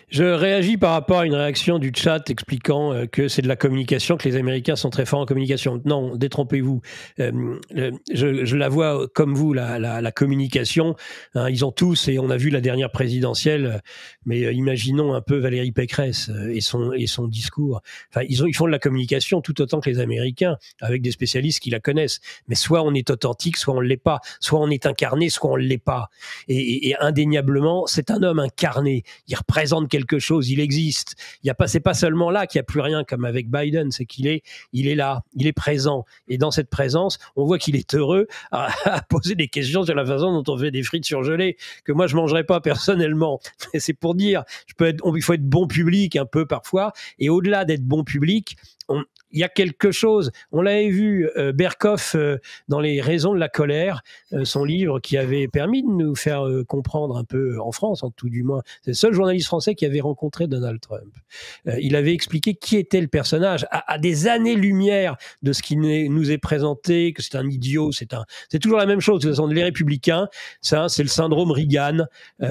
Je réagis par rapport à une réaction du chat expliquant que c'est de la communication, que les Américains sont très forts en communication. Non, détrompez-vous. Je la vois comme vous, la communication. Hein, ils ont tous, et on a vu la dernière présidentielle, mais imaginons un peu Valérie Pécresse et son discours. Enfin, ils font de la communication tout autant que les Américains, avec des spécialistes qui la connaissent. Mais soit on est authentique, soit on ne l'est pas. Soit on est incarné, soit on ne l'est pas. Et indéniablement, c'est un homme incarné. Il représente quelque chose, il existe. C'est pas seulement là qu'il n'y a plus rien comme avec Biden, c'est qu'il est là, il est présent. Et dans cette présence, on voit qu'il est heureux à poser des questions sur la façon dont on fait des frites surgelées, que moi je mangerais pas personnellement. C'est pour dire, il faut être bon public un peu parfois. Et au-delà d'être bon public, il y a quelque chose. On l'avait vu, Berkoff, dans Les raisons de la colère, son livre qui avait permis de nous faire comprendre un peu, en France, en tout du moins. C'est le seul journaliste français qui avait rencontré Donald Trump. Il avait expliqué qui était le personnage à des années-lumière de ce qui nous est présenté, que c'est un idiot, c'est toujours la même chose. De toute façon, les républicains, ça, c'est le syndrome Reagan,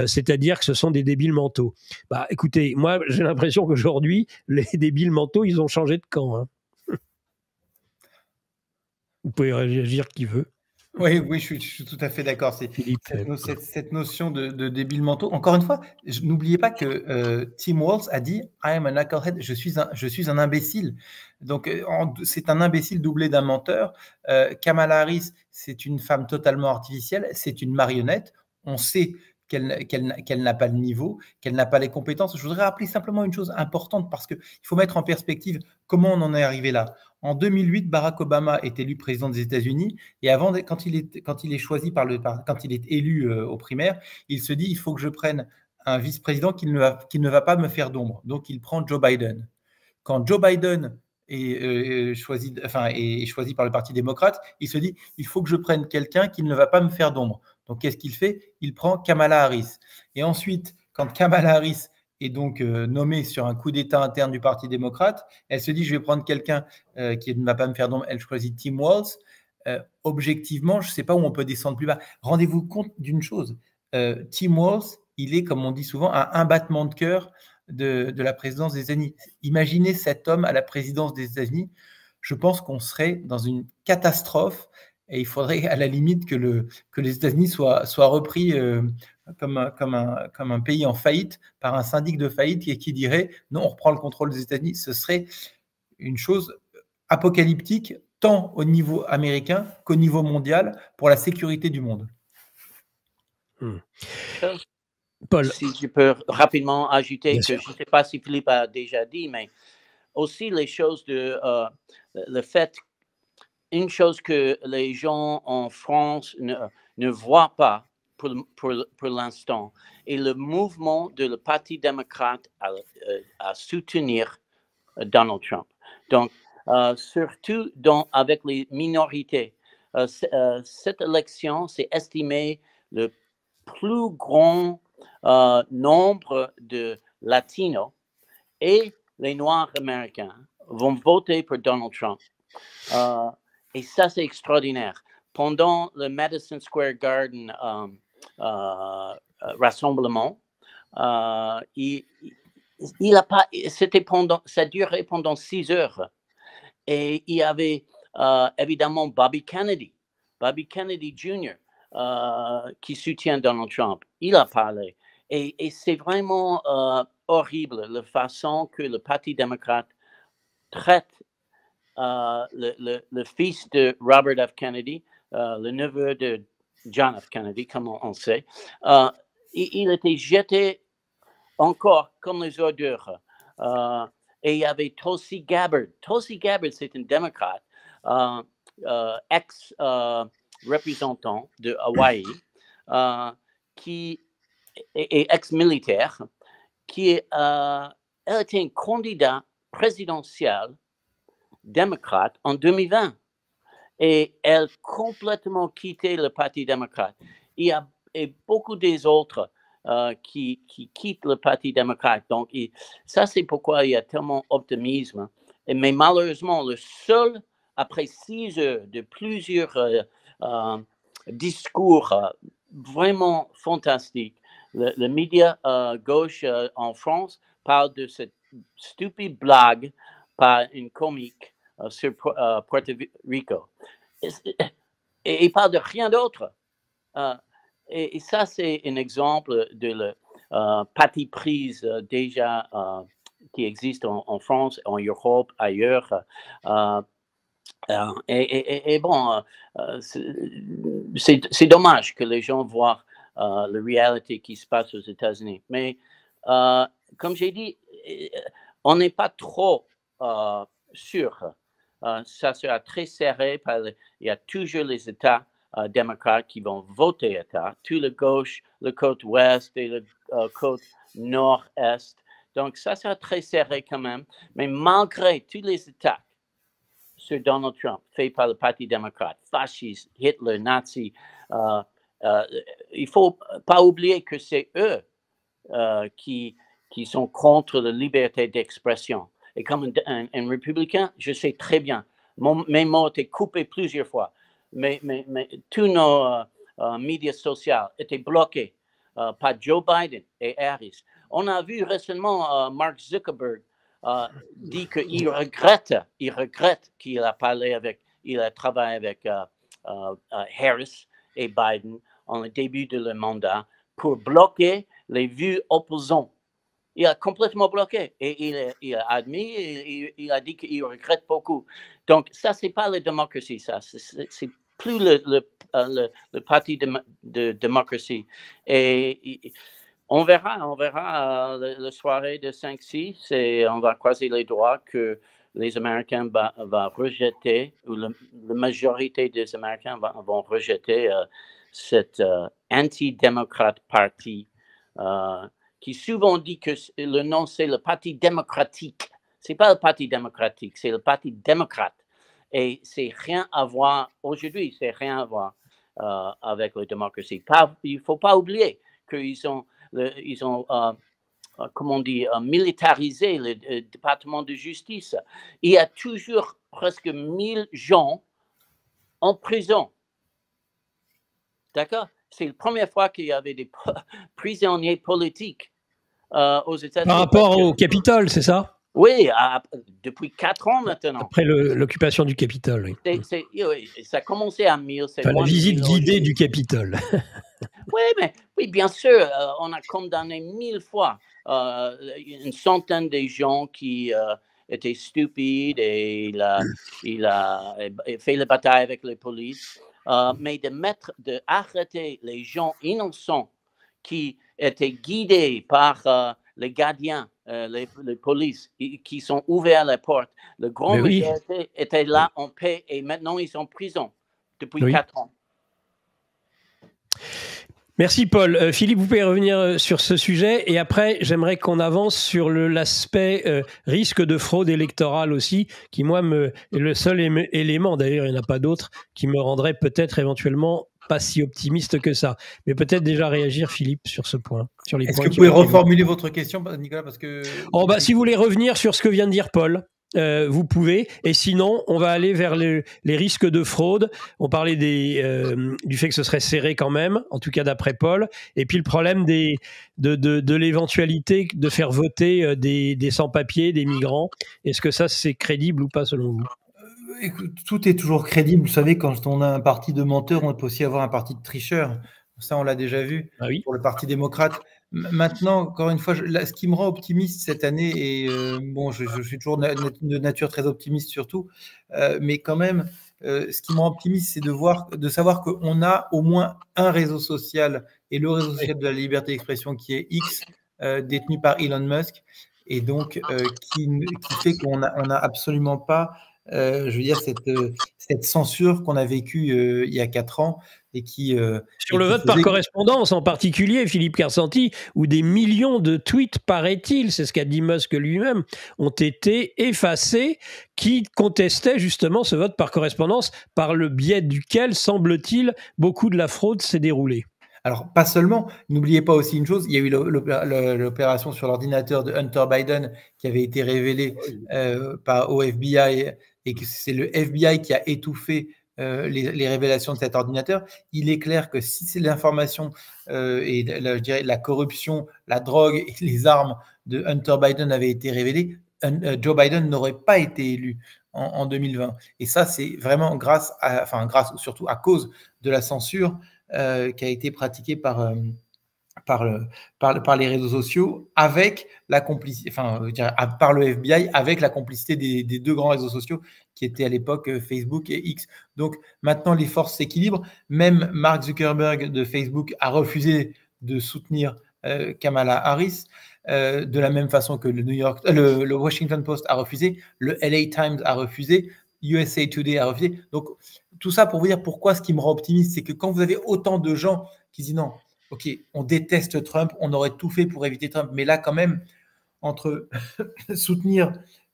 c'est-à-dire que ce sont des débiles mentaux. Bah, écoutez, moi, j'ai l'impression qu'aujourd'hui, les débiles mentaux, ils ont changé de camp, hein. Vous pouvez réagir qui veut. Oui, je suis tout à fait d'accord. C'est cette notion de débile mentaux. Encore une fois, n'oubliez pas que Tim Walz a dit « I am a knucklehead », je suis un imbécile. Donc, c'est un imbécile doublé d'un menteur. Kamala Harris, c'est une femme totalement artificielle, c'est une marionnette. On sait qu'elle n'a pas le niveau, qu'elle n'a pas les compétences. Je voudrais rappeler simplement une chose importante parce qu'il faut mettre en perspective comment on en est arrivé là. En 2008, Barack Obama est élu président des États-Unis et avant, quand il est élu aux primaires, il se dit il faut que je prenne un vice-président qui ne va pas me faire d'ombre. Donc, il prend Joe Biden. Quand Joe Biden est choisi par le Parti démocrate, il se dit il faut que je prenne quelqu'un qui ne va pas me faire d'ombre. Donc, qu'est-ce qu'il fait? Il prend Kamala Harris. Et ensuite, quand Kamala Harris est donc nommée sur un coup d'État interne du Parti démocrate, elle se dit je vais prendre quelqu'un qui ne va pas me faire d'ombre. Elle choisit Tim Walz. Objectivement, je ne sais pas où on peut descendre plus bas. Rendez-vous compte d'une chose. Tim Walz, il est, comme on dit souvent, à un battement de cœur de la présidence des États-Unis. Imaginez cet homme à la présidence des États-Unis. Je pense qu'on serait dans une catastrophe et il faudrait à la limite que les États-Unis soient repris comme un pays en faillite par un syndic de faillite qui dirait non, on reprend le contrôle des États-Unis. Ce serait une chose apocalyptique tant au niveau américain qu'au niveau mondial pour la sécurité du monde. Paul. Si je peux rapidement ajouter que je ne sais pas si Philippe a déjà dit, mais aussi les choses le fait, une chose que les gens en France ne voient pas pour l'instant, est le mouvement de le Parti démocrate à soutenir Donald Trump. Donc, surtout avec les minorités. Cette élection, c'est estimé le plus grand nombre de Latinos et les Noirs américains vont voter pour Donald Trump. Et ça, c'est extraordinaire. Pendant le Madison Square Garden rassemblement, ça durait pendant 6 heures. Et il y avait évidemment Bobby Kennedy Jr., qui soutient Donald Trump. Il a parlé. Et c'est vraiment horrible la façon que le Parti démocrate traite le fils de Robert F. Kennedy, le neveu de John F. Kennedy, comme on sait. Il était jeté encore comme les ordures. Et il y avait Tulsi Gabbard. Tulsi Gabbard, c'est un démocrate, ex-représentant de Hawaï, qui est ex-militaire, elle était un candidat présidentiel démocrate en 2020. Et elle a complètement quitté le Parti démocrate. Il y a beaucoup des autres qui quittent le Parti démocrate. Donc, ça, c'est pourquoi il y a tellement d'optimisme. Mais malheureusement, le seul, après 6 heures de plusieurs discours vraiment fantastiques, le média gauche en France parle de cette stupide blague par une comique sur Puerto Rico. Et il parle de rien d'autre. Et ça, c'est un exemple de la parti prise déjà qui existe en France, en Europe, ailleurs. Et bon, c'est dommage que les gens voient la réalité qui se passe aux États-Unis. Mais comme j'ai dit, on n'est pas trop sûr. Ça sera très serré. Il y a toujours les États démocrates qui vont voter État, tout le gauche, le côte ouest et le côte nord-est. Donc, ça sera très serré quand même. Mais malgré tous les attaques sur Donald Trump faits par le Parti démocrate, fasciste, Hitler, nazi, il ne faut pas oublier que c'est eux qui sont contre la liberté d'expression. Et comme un républicain, je sais très bien, mes mots étaient coupés plusieurs fois, mais tous nos médias sociaux étaient bloqués par Joe Biden et Harris. On a vu récemment Mark Zuckerberg dit qu'il regrette qu'il a travaillé avec Harris et Biden en le début de leur mandat pour bloquer les vues opposantes. Il a complètement bloqué et il a admis, il a dit qu'il regrette beaucoup. Donc, ça, c'est pas la démocratie, ça. C'est plus le parti de démocratie. Et on verra la soirée de 5-6 et on va croiser les doigts que les Américains vont rejeter, ou la majorité des Américains vont rejeter cet anti-démocrate parti qui souvent dit que le nom, c'est le Parti démocratique. Ce n'est pas le Parti démocratique, c'est le Parti démocrate. Et c'est rien à voir, aujourd'hui, c'est rien à voir avec la démocratie. Il ne faut pas oublier qu'ils ont comment on dit, militarisé le département de justice. Il y a toujours presque 1000 gens en prison. D'accord? C'est la première fois qu'il y avait des prisonniers politiques aux États-Unis. Par rapport au Capitole, c'est ça? Oui, depuis 4 ans maintenant. Après l'occupation du Capitole, oui. Ça a commencé à 1000. Enfin, la visite guidée du Capitole. Oui, bien sûr, on a condamné 1000 fois une centaine de gens qui étaient stupides et il a fait la bataille avec les polices. Mais d'arrêter les gens innocents qui étaient guidés par les gardiens, les polices, qui sont ouverts la porte. Le grand majorité était là en paix et maintenant ils sont en prison depuis 4 ans. Merci Paul. Philippe, vous pouvez revenir sur ce sujet et après j'aimerais qu'on avance sur l'aspect risque de fraude électorale aussi, qui moi est le seul élément, d'ailleurs il n'y en a pas d'autres, qui me rendrait peut-être éventuellement pas si optimiste que ça. Mais peut-être déjà réagir Philippe sur ce point. Est-ce que vous pouvez reformuler votre question, Nicolas, parce que... Si vous voulez revenir sur ce que vient de dire Paul. Vous pouvez, et sinon on va aller vers les risques de fraude. On parlait du fait que ce serait serré quand même, en tout cas d'après Paul, et puis le problème de l'éventualité de faire voter des sans-papiers, des migrants. Est-ce que ça c'est crédible ou pas selon vous? Écoute, tout est toujours crédible. Vous savez, quand on a un parti de menteurs, on peut aussi avoir un parti de tricheurs. Ça, on l'a déjà vu oui. pour le Parti démocrate. Maintenant, encore une fois, ce qui me rend optimiste cette année, et bon, je suis toujours de nature très optimiste surtout, mais quand même, ce qui me rend optimiste, c'est de savoir qu'on a au moins un réseau social, et le réseau social de la liberté d'expression qui est X, détenu par Elon Musk, et donc qui fait qu'on n'a absolument pas je veux dire, cette censure qu'on a vécue il y a 4 ans et qui. Sur le vote par correspondance en particulier, Philippe Kersanti, où des millions de tweets, paraît-il, c'est ce qu'a dit Musk lui-même, ont été effacés, qui contestaient justement ce vote par correspondance, par le biais duquel, semble-t-il, beaucoup de la fraude s'est déroulée. Alors, pas seulement, n'oubliez pas aussi une chose, il y a eu l'opération sur l'ordinateur de Hunter Biden qui avait été révélée au FBI, et que c'est le FBI qui a étouffé les révélations de cet ordinateur. Il est clair que si c'est l'information et je dirais la corruption, la drogue et les armes de Hunter Biden avaient été révélées, Joe Biden n'aurait pas été élu en 2020. Et ça, c'est vraiment grâce ou surtout à cause de la censure qui a été pratiquée par les réseaux sociaux avec la complicité, par le FBI avec la complicité des deux grands réseaux sociaux qui étaient à l'époque Facebook et X. Donc maintenant les forces s'équilibrent. Même Mark Zuckerberg de Facebook a refusé de soutenir Kamala Harris. De la même façon que le Washington Post a refusé, le LA Times a refusé, USA Today a refusé. Donc tout ça pour vous dire pourquoi ce qui me rend optimiste, c'est que quand vous avez autant de gens qui disent non, ok, on déteste Trump, on aurait tout fait pour éviter Trump, mais là quand même, entre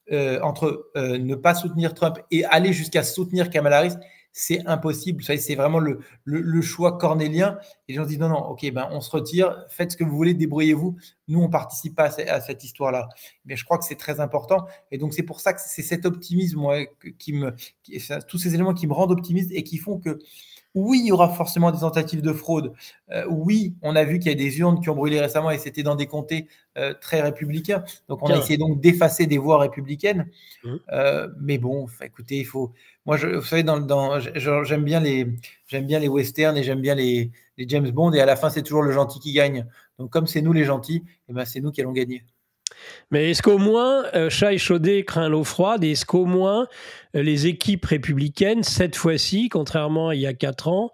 ne pas soutenir Trump et aller jusqu'à soutenir Kamala Harris, c'est impossible. Vous savez, c'est vraiment le choix cornélien. Et les gens disent non, ok, on se retire, faites ce que vous voulez, débrouillez-vous. Nous, on ne participe pas à cette histoire-là. Mais je crois que c'est très important. Et donc, c'est pour ça que c'est cet optimisme tous ces éléments qui me rendent optimiste et qui font que oui, il y aura forcément des tentatives de fraude. Oui, on a vu qu'il y a des urnes qui ont brûlé récemment et c'était dans des comtés très républicains. Donc, on a essayé donc d'effacer des voix républicaines. Mais bon, écoutez, il faut. Moi, vous savez, j'aime bien les westerns et j'aime bien les James Bond. Et à la fin, c'est toujours le gentil qui gagne. Donc, comme c'est nous les gentils, c'est nous qui allons gagner. Mais est-ce qu'au moins, chat échaudé craint l'eau froide, et est-ce qu'au moins les équipes républicaines, cette fois-ci, contrairement à il y a 4 ans,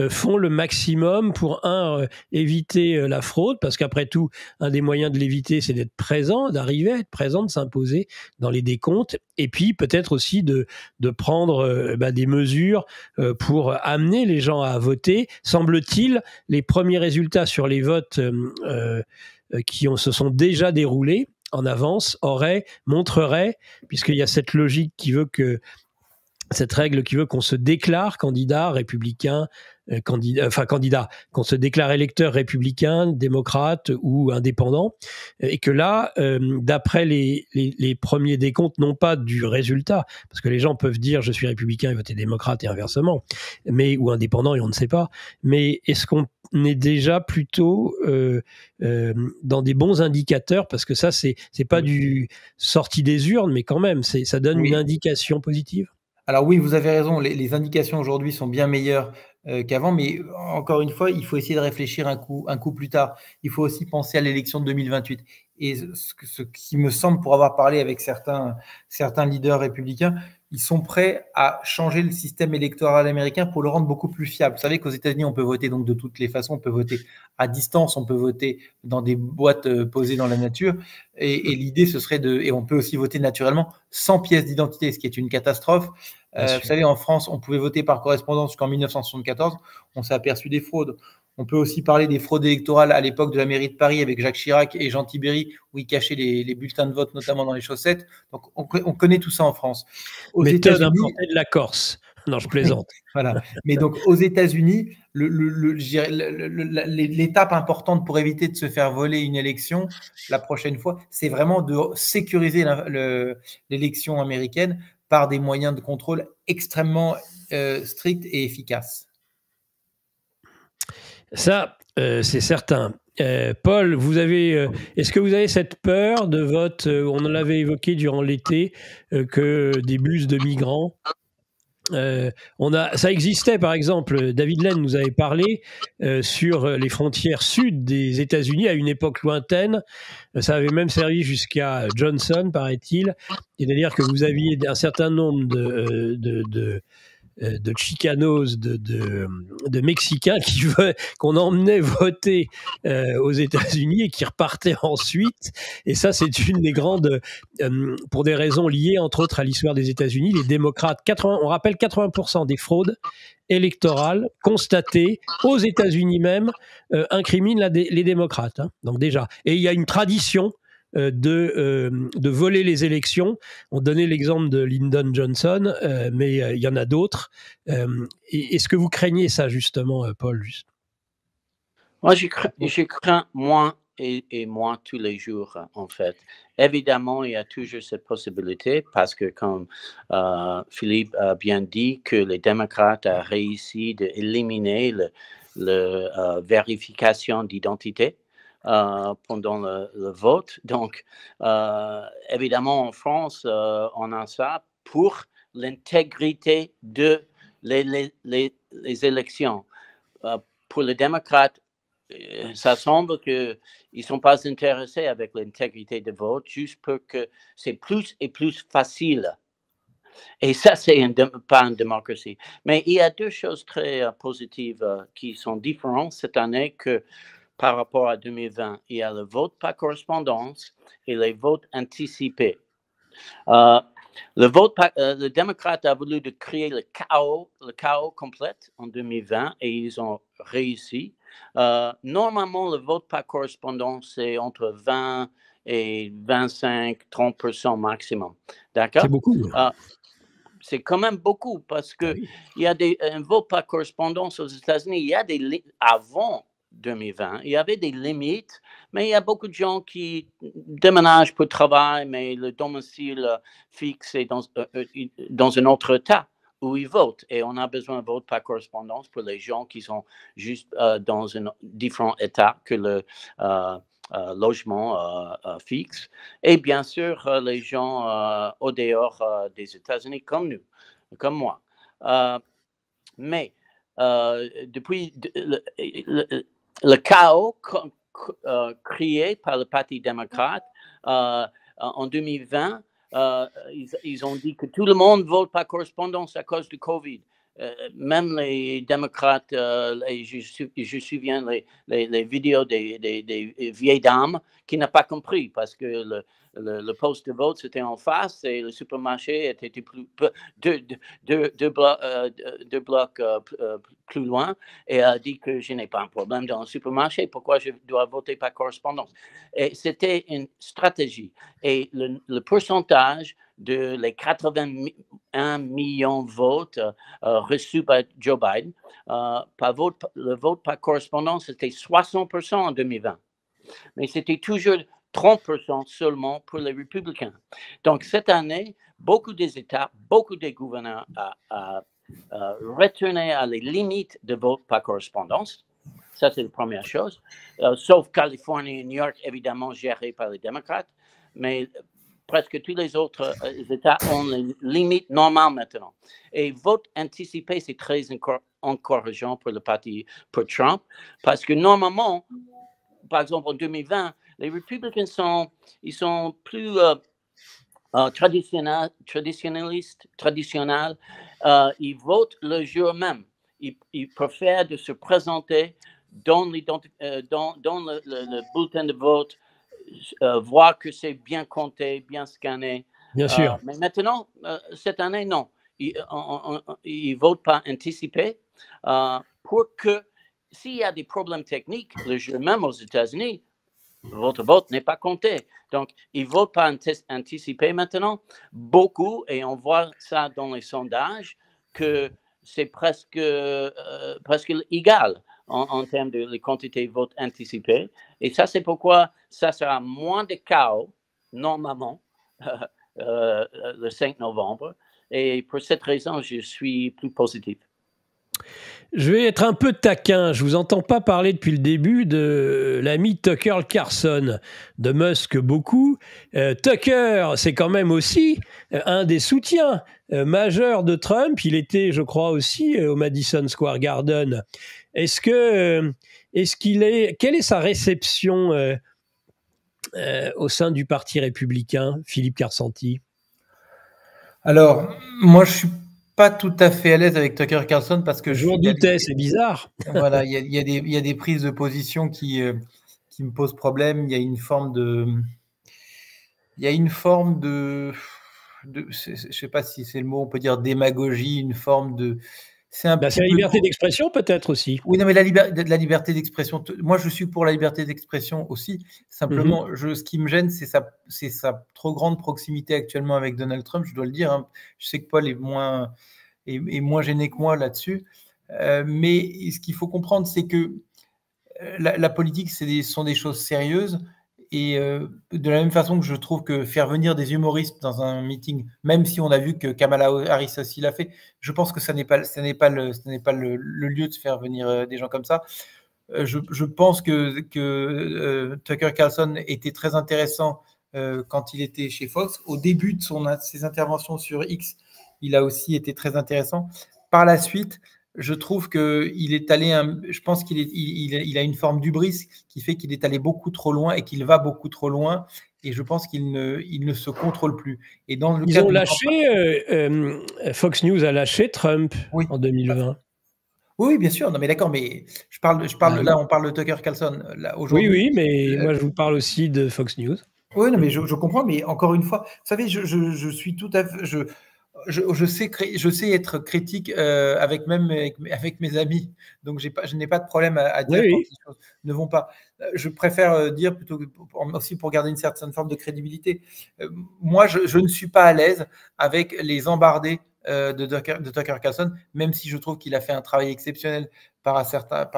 font le maximum pour, éviter la fraude, parce qu'après tout, un des moyens de l'éviter, c'est d'être présent, d'arriver à être présent, de s'imposer dans les décomptes, et puis peut-être aussi de prendre des mesures pour amener les gens à voter. Semble-t-il, les premiers résultats sur les votes qui se sont déjà déroulés en avance montrerait, puisqu'il y a cette logique cette règle qui veut qu'on se déclare candidat républicain, qu'on se déclare électeur républicain, démocrate ou indépendant, et que là, d'après les premiers décomptes, non pas du résultat, parce que les gens peuvent dire je suis républicain et voter démocrate et inversement, ou indépendant et on ne sait pas, mais est-ce qu'on est déjà plutôt dans des bons indicateurs, parce que ça, c'est pas du sorti des urnes, mais quand même, ça donne une indication positive. Alors oui, vous avez raison, les indications aujourd'hui sont bien meilleures qu'avant, mais encore une fois, il faut essayer de réfléchir un coup plus tard. Il faut aussi penser à l'élection de 2028. Et ce qui me semble, pour avoir parlé avec certains leaders républicains, ils sont prêts à changer le système électoral américain pour le rendre beaucoup plus fiable. Vous savez qu'aux États-Unis, on peut voter donc de toutes les façons. On peut voter à distance, on peut voter dans des boîtes posées dans la nature. Et l'idée, ce serait et on peut aussi voter naturellement sans pièce d'identité, ce qui est une catastrophe. Vous savez, en France, on pouvait voter par correspondance jusqu'en 1974. On s'est aperçu des fraudes. On peut aussi parler des fraudes électorales à l'époque de la mairie de Paris avec Jacques Chirac et Jean Tibéry, où ils cachaient les bulletins de vote, notamment dans les chaussettes. Donc, on connaît tout ça en France. Méthode importée de la Corse. Non, je plaisante. Voilà. Mais donc, aux États-Unis, l'étape importante pour éviter de se faire voler une élection la prochaine fois, c'est vraiment de sécuriser l'élection américaine par des moyens de contrôle extrêmement stricts et efficaces. Ça, c'est certain. Paul, est-ce que vous avez cette peur de vote, on en avait évoqué durant l'été, que des bus de migrants Ça existait, par exemple, David Lane nous avait parlé sur les frontières sud des États-Unis à une époque lointaine. Ça avait même servi jusqu'à Johnson, paraît-il. C'est-à-dire que vous aviez un certain nombre de Chicanos, de Mexicains qu'on emmenait voter aux États-Unis et qui repartaient ensuite. Et ça, c'est une des grandes, pour des raisons liées entre autres à l'histoire des États-Unis, les démocrates, on rappelle 80% des fraudes électorales constatées aux États-Unis même incriminent les démocrates. Hein. Donc déjà, et il y a une tradition de voler les élections. On donnait l'exemple de Lyndon Johnson, mais il y en a d'autres. Est-ce que vous craignez ça, justement, Paul? Moi, je crains moins et moins tous les jours, en fait. Évidemment, il y a toujours cette possibilité parce que, comme Philippe a bien dit, que les démocrates ont réussi d'éliminer la vérification d'identité pendant le vote. Donc, évidemment, en France, on a ça pour l'intégrité de les élections. Pour les démocrates, ça semble qu'ils ne sont pas intéressés avec l'intégrité de vote, juste pour que c'est plus et plus facile. Et ça, c'est pas une démocratie. Mais il y a deux choses très positives qui sont différentes cette année que par rapport à 2020. Il y a le vote par correspondance et les votes anticipés. Le démocrate a voulu créer le chaos complet en 2020 et ils ont réussi. Normalement, le vote par correspondance, c'est entre 20 et 25-30% maximum. D'accord? C'est beaucoup. C'est quand même beaucoup parce que il y a un vote par correspondance aux États-Unis. Il y a avant 2020, il y avait des limites, mais il y a beaucoup de gens qui déménagent pour le travail, mais le domicile fixe est dans un autre État où ils votent. Et on a besoin de vote par correspondance pour les gens qui sont juste dans un différent État que le logement fixe. Et bien sûr, les gens au dehors des États-Unis comme nous, comme moi. Mais depuis le chaos créé par le Parti démocrate en 2020, ils ont dit que tout le monde vote par correspondance à cause du Covid. Même les démocrates, je me souviens les vidéos des vieilles dames qui n'ont pas compris parce que le poste de vote c'était en face et le supermarché était deux blocs plus loin et a dit que je n'ai pas un problème dans le supermarché, pourquoi je dois voter par correspondance? Et c'était une stratégie et le pourcentage de les 81 millions de votes reçus par Joe Biden, le vote par correspondance, c'était 60% en 2020. Mais c'était toujours 30% seulement pour les républicains. Donc, cette année, beaucoup des États, beaucoup des gouverneurs retourné à les limites de vote par correspondance. Ça, c'est la première chose. Sauf Californie et New York, évidemment, gérés par les démocrates. Mais presque tous les autres États ont les limites normales maintenant. Et vote anticipé, c'est très encourageant pour le parti, pour Trump, parce que normalement, par exemple, en 2020, les républicains sont plus traditionnalistes, ils votent le jour même. Ils préfèrent de se présenter dans le bulletin de vote, voir que c'est bien compté, bien scanné. Bien sûr. Mais maintenant, cette année, non. Ils ne votent pas anticipé pour que s'il y a des problèmes techniques, le jour même aux États-Unis, votre vote n'est pas compté. Donc, ils ne votent pas anticipé maintenant. Beaucoup, et on voit ça dans les sondages, que c'est presque égal en termes de la quantité de votes anticipés. Et ça, c'est pourquoi ça sera moins de chaos, normalement, le 5 novembre. Et pour cette raison, je suis plus positif. Je vais être un peu taquin. Je vous entends pas parler depuis le début de l'ami Tucker Carlson, de Musk beaucoup. Tucker, c'est quand même aussi un des soutiens majeurs de Trump. Il était, je crois, aussi au Madison Square Garden. Quelle est sa réception au sein du Parti républicain, Philippe Carsanti? Alors, moi, je suis pas tout à fait à l'aise avec Tucker Carlson parce que je m'en doutais, c'est bizarre. Voilà, il y a des prises de position qui me posent problème. Il y a une forme de, je sais pas si c'est le mot, on peut dire démagogie, une forme de, c'est un c'est la liberté d'expression peut-être aussi. Oui, non, mais la liberté d'expression. Moi, je suis pour la liberté d'expression aussi. Simplement, ce qui me gêne, c'est sa trop grande proximité actuellement avec Donald Trump. Je dois le dire. Hein. Je sais que Paul est moins gêné que moi là-dessus. Mais ce qu'il faut comprendre, c'est que la politique, sont des choses sérieuses. Et de la même façon que je trouve que faire venir des humoristes dans un meeting, même si on a vu que Kamala Harris aussi l'a fait, je pense que ce n'est pas le lieu de faire venir des gens comme ça. Je pense que Tucker Carlson était très intéressant quand il était chez Fox. Au début de ses interventions sur X, il a aussi été très intéressant. Par la suite, je trouve qu'il est allé, je pense qu'il a une forme d'hubris qui fait qu'il est allé beaucoup trop loin et qu'il va beaucoup trop loin. Et je pense qu'il ne se contrôle plus. Et dans le Ils ont lâché, Fox News a lâché Trump en 2020. Oui, bien sûr. Non, mais d'accord, mais là, on parle de Tucker Carlson. Oui, mais moi, je vous parle aussi de Fox News. Oui, non, mais je comprends, mais encore une fois, vous savez, je suis tout à fait... Je sais être critique avec mes amis, donc je n'ai pas de problème à dire quand les choses ne vont pas. Je préfère dire plutôt aussi pour garder une certaine forme de crédibilité. Moi, je ne suis pas à l'aise avec les embardés de Tucker Carlson, même si je trouve qu'il a fait un travail exceptionnel par certains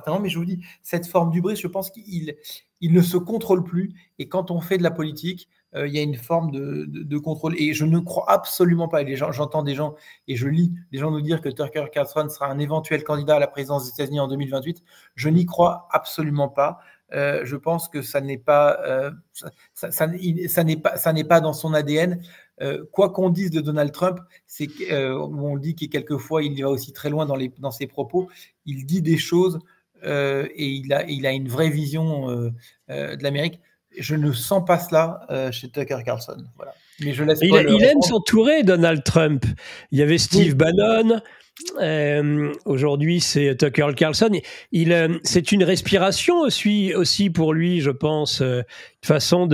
moments. Mais je vous dis, cette forme d'hubris, je pense qu'il ne se contrôle plus. Et quand on fait de la politique, il y a une forme de contrôle. Et je ne crois absolument pas. J'entends des gens, et je lis des gens nous dire que Tucker Carlson sera un éventuel candidat à la présidence des États-Unis en 2028. Je n'y crois absolument pas. Je pense que ça n'est pas, ça n'est pas dans son ADN. Quoi qu'on dise de Donald Trump, c'est on dit que quelquefois il va aussi très loin dans ses propos. Il dit des choses et il a une vraie vision de l'Amérique. Je ne sens pas cela chez Tucker Carlson. Voilà. Mais je laisse il aime s'entourer, Donald Trump. Il y avait Steve Bannon. Aujourd'hui, c'est Tucker Carlson. C'est une respiration aussi pour lui, je pense, une façon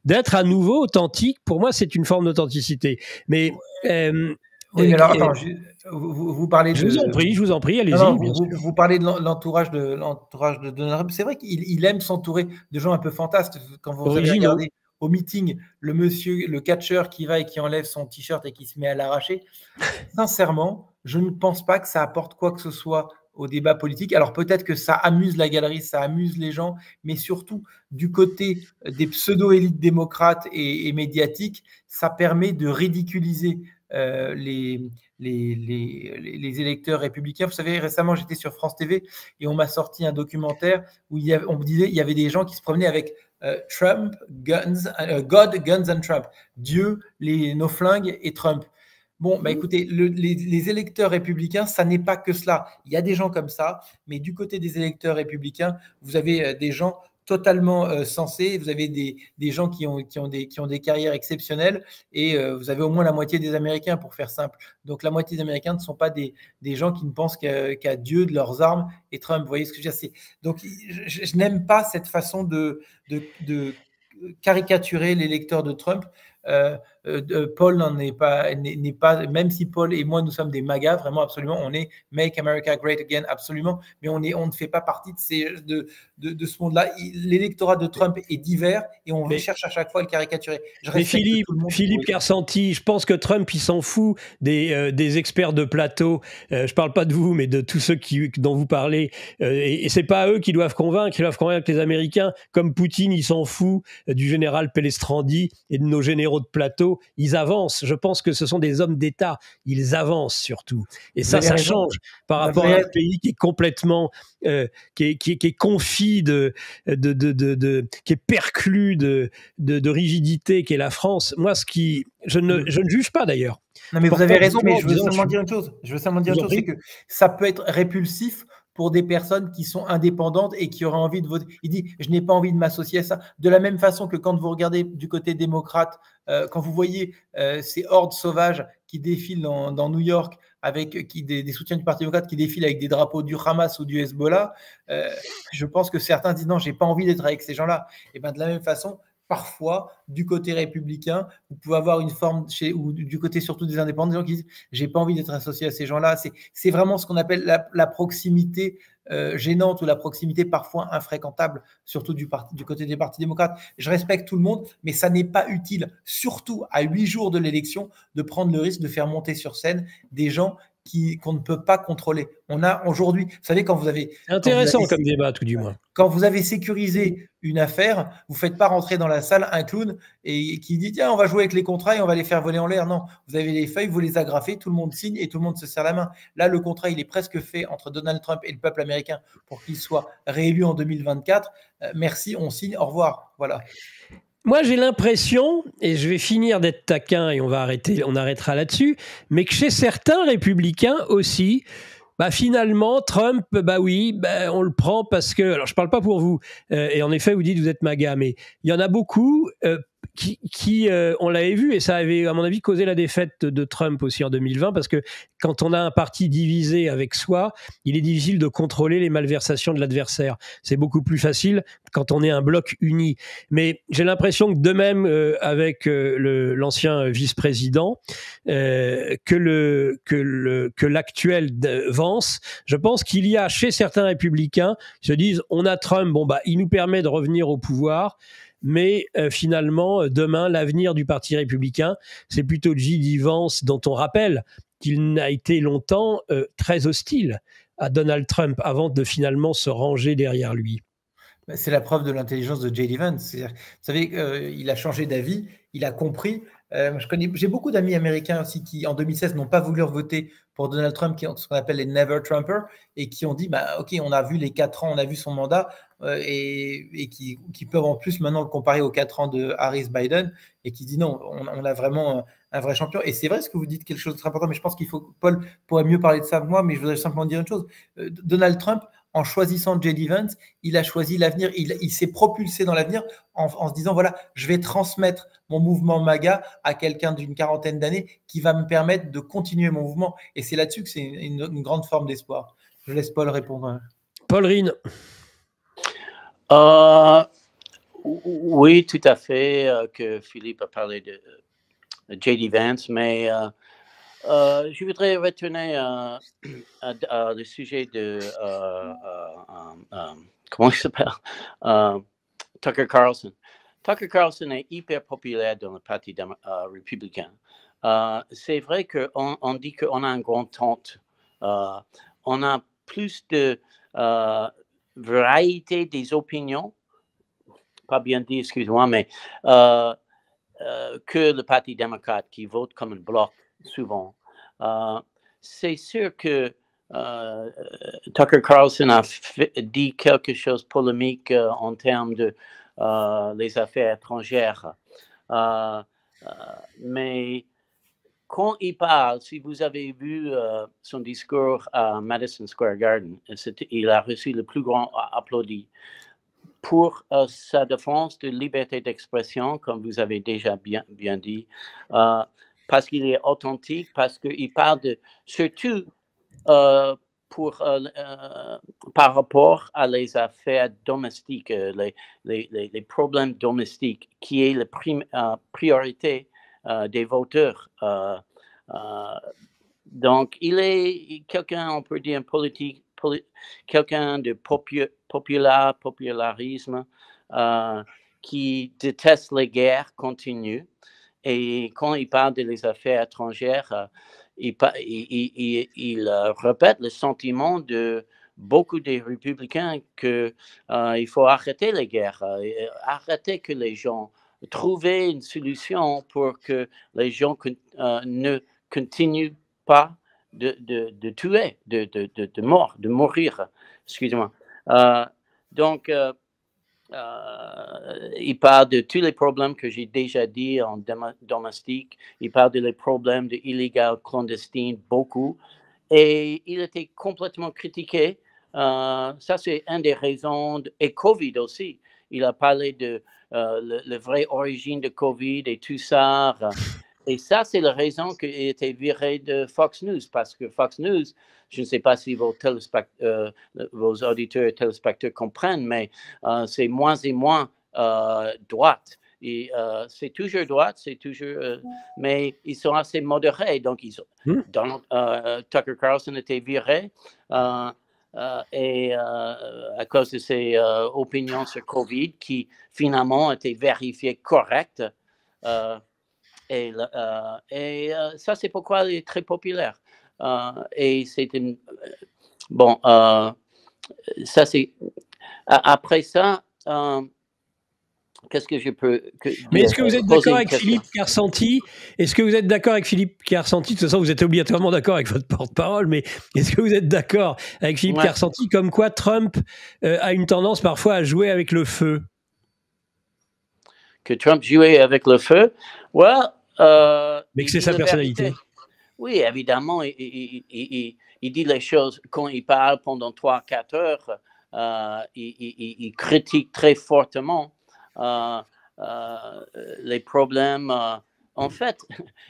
d'être à nouveau authentique. Pour moi, c'est une forme d'authenticité. Mais oui, mais alors attends, vous parlez de. Je vous en prie, allez-y. Vous parlez de l'entourage de Donald Trump. C'est vrai qu'il aime s'entourer de gens un peu fantasques. Quand vous avez regardé au meeting, le catcheur qui va et qui enlève son t-shirt et qui se met à l'arracher. Sincèrement, je ne pense pas que ça apporte quoi que ce soit au débat politique. Alors peut-être que ça amuse la galerie, ça amuse les gens, mais surtout du côté des pseudo-élites démocrates et médiatiques, ça permet de ridiculiser les électeurs républicains. Vous savez, récemment, j'étais sur France TV et on m'a sorti un documentaire où on disait il y avait des gens qui se promenaient avec Trump, God, Guns and Trump. Dieu, nos flingues et Trump. Bon, bah écoutez, les électeurs républicains, ça n'est pas que cela. Il y a des gens comme ça, mais du côté des électeurs républicains, vous avez des gens totalement sensés, vous avez des gens qui ont des carrières exceptionnelles et vous avez au moins la moitié des Américains, pour faire simple. Donc la moitié des Américains ne sont pas des gens qui ne pensent qu'à Dieu, de leurs armes et Trump. Vous voyez ce que je veux dire? Donc je n'aime pas cette façon de caricaturer l'électeur de Trump. Paul n'est pas, même si Paul et moi nous sommes des MAGA, vraiment absolument, on est Make America Great Again, absolument, mais on ne fait pas partie de ce monde-là. L'électorat de Trump est divers et on cherche à chaque fois à le caricaturer. Mais Philippe Carsanti, je pense que Trump il s'en fout des experts de plateau. Je parle pas de vous, mais de tous ceux dont vous parlez. Et c'est pas eux qui doivent convaincre. Ils doivent convaincre les Américains. Comme Poutine, il s'en fout du général Pelestrandi et de nos généraux de plateau. plutôt, ils avancent. Je pense que ce sont des hommes d'État. Ils avancent surtout. Et ça change par rapport à un pays qui est complètement, qui est confit qui est perclus de rigidité, qui est la France. Moi, je ne juge pas d'ailleurs. Non, mais vous avez raison, mais je veux seulement dire une chose. C'est que ça peut être répulsif pour des personnes qui sont indépendantes et qui auraient envie de voter. Il dit, je n'ai pas envie de m'associer à ça. De la même façon que quand vous regardez du côté démocrate, quand vous voyez ces hordes sauvages qui défilent dans New York, avec des soutiens du Parti démocrate qui défilent avec des drapeaux du Hamas ou du Hezbollah, je pense que certains disent non, j'ai pas envie d'être avec ces gens-là. Et bien de la même façon, parfois, du côté républicain, vous pouvez avoir une forme, ou du côté surtout des indépendants, des gens qui disent « j'ai pas envie d'être associé à ces gens-là ». C'est vraiment ce qu'on appelle la proximité gênante ou la proximité parfois infréquentable, surtout du côté des partis démocrates. Je respecte tout le monde, mais ça n'est pas utile, surtout à 8 jours de l'élection, de prendre le risque de faire monter sur scène des gens qu'on ne peut pas contrôler. On a aujourd'hui, vous savez, quand vous avez... Intéressant comme débat, tout du moins. Quand vous avez sécurisé une affaire, vous ne faites pas rentrer dans la salle un clown et qui dit « tiens, on va jouer avec les contrats et on va les faire voler en l'air ». Non, vous avez les feuilles, vous les agrafez, tout le monde signe et tout le monde se serre la main. Là, le contrat, il est presque fait entre Donald Trump et le peuple américain pour qu'il soit réélu en 2024. Merci, on signe, au revoir. Voilà. Moi, j'ai l'impression, et je vais finir d'être taquin et on arrêtera là-dessus, mais que chez certains républicains aussi, finalement, Trump, oui, on le prend parce que, alors je parle pas pour vous, et en effet, vous dites vous êtes MAGA, mais il y en a beaucoup qui on l'avait vu, et ça avait, à mon avis, causé la défaite de Trump aussi en 2020, parce que quand on a un parti divisé avec soi, il est difficile de contrôler les malversations de l'adversaire. C'est beaucoup plus facile quand on est un bloc uni. Mais j'ai l'impression que de même avec l'ancien vice-président, que l'actuel Vance, je pense qu'il y a chez certains républicains qui se disent on a Trump, il nous permet de revenir au pouvoir. Mais finalement, demain, l'avenir du Parti républicain, c'est plutôt J.D. Vance, dont on rappelle qu'il a été longtemps très hostile à Donald Trump avant de finalement se ranger derrière lui. C'est la preuve de l'intelligence de J.D. Vance. Vous savez, il a changé d'avis, il a compris. J'ai beaucoup d'amis américains aussi qui, en 2016, n'ont pas voulu voter pour Donald Trump, qui ont ce qu'on appelle les Never Trumpers, et qui ont dit OK, on a vu les 4 ans, on a vu son mandat, et qui peuvent en plus maintenant le comparer aux 4 ans de Harris-Biden, et qui dit non, on a vraiment un vrai champion. Et c'est vrai ce que vous dites, quelque chose de très important, mais je pense Paul pourrait mieux parler de ça que moi, mais je voudrais simplement dire une chose. Donald Trump, en choisissant J.D. Vance, il a choisi l'avenir, il s'est propulsé dans l'avenir en se disant, voilà, je vais transmettre mon mouvement MAGA à quelqu'un d'une quarantaine d'années qui va me permettre de continuer mon mouvement. Et c'est là-dessus que c'est une grande forme d'espoir. Je laisse Paul répondre. Paul Rine. Oui, tout à fait, que Philippe a parlé de J.D. Vance, mais je voudrais retourner à le sujet de comment il s'appelle, Tucker Carlson. Tucker Carlson est hyper populaire dans le Parti républicain. C'est vrai qu'on dit qu'on a une grande tente. On a plus de variété des opinions, pas bien dit, excuse-moi, mais que le Parti démocrate qui vote comme un bloc souvent. C'est sûr que Tucker Carlson a dit quelque chose de polémique en termes de les affaires étrangères. Mais quand il parle, si vous avez vu son discours à Madison Square Garden, il a reçu le plus grand applaudi pour sa défense de liberté d'expression, comme vous avez déjà bien dit, parce qu'il est authentique, parce qu'il parle surtout par rapport à les affaires domestiques, les problèmes domestiques, qui est la priorité des voteurs. Donc, il est quelqu'un, on peut dire, quelqu'un de popularisme qui déteste les guerres continues. Et quand il parle des affaires étrangères, il répète le sentiment de beaucoup des républicains qu'il faut arrêter les guerres, arrêter que les gens trouver une solution pour que les gens ne continuent pas de tuer, de mourir. Excusez-moi. Donc, il parle de tous les problèmes que j'ai déjà dit en domestique. Il parle des problèmes de illégal clandestine, beaucoup. Et il était complètement critiqué. Ça, c'est une des raisons. Et Covid aussi. Il a parlé de la vraie origine de Covid et tout ça. Et ça, c'est la raison qu'il était viré de Fox News. Parce que Fox News, je ne sais pas si vos auditeurs et téléspectateurs comprennent, mais c'est moins et moins droite. Et c'est toujours droite, c'est toujours, mais ils sont assez modérés. Donc, Tucker Carlson était viré et à cause de ses opinions sur Covid qui finalement étaient vérifiées correctes. Et ça, c'est pourquoi il est très populaire. Et c'est une... Bon, ça, c'est... Après ça... Qu'est-ce que je peux... Mais est-ce que vous êtes d'accord avec Philippe Kersanti? Est-ce que vous êtes d'accord avec Philippe Kersanti? De toute façon, vous êtes obligatoirement d'accord avec votre porte-parole, mais est-ce que vous êtes d'accord avec Philippe Kersanti comme quoi Trump a une tendance parfois à jouer avec le feu? Que Trump jouait avec le feu? Mais que c'est sa personnalité. Oui, évidemment, il dit les choses quand il parle pendant 3-4 heures. Il critique très fortement les problèmes. En fait,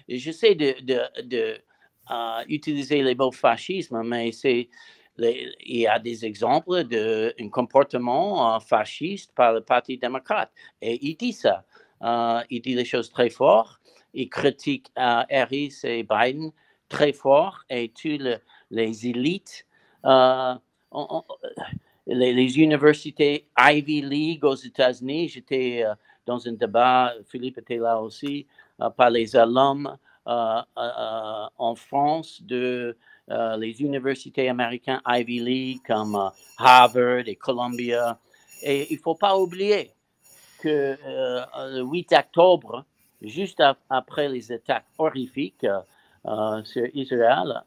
j'essaie de utiliser les mots fascisme, mais il y a des exemples d'un comportement fasciste par le Parti démocrate. Et il dit ça. Il dit les choses très fort. Il critique Harris et Biden très fort et toutes les élites. Les universités Ivy League aux États-Unis, j'étais dans un débat, Philippe était là aussi, par les alums en France de les universités américaines Ivy League comme Harvard et Columbia. Et il ne faut pas oublier que le 8 octobre, juste après les attaques horrifiques sur Israël,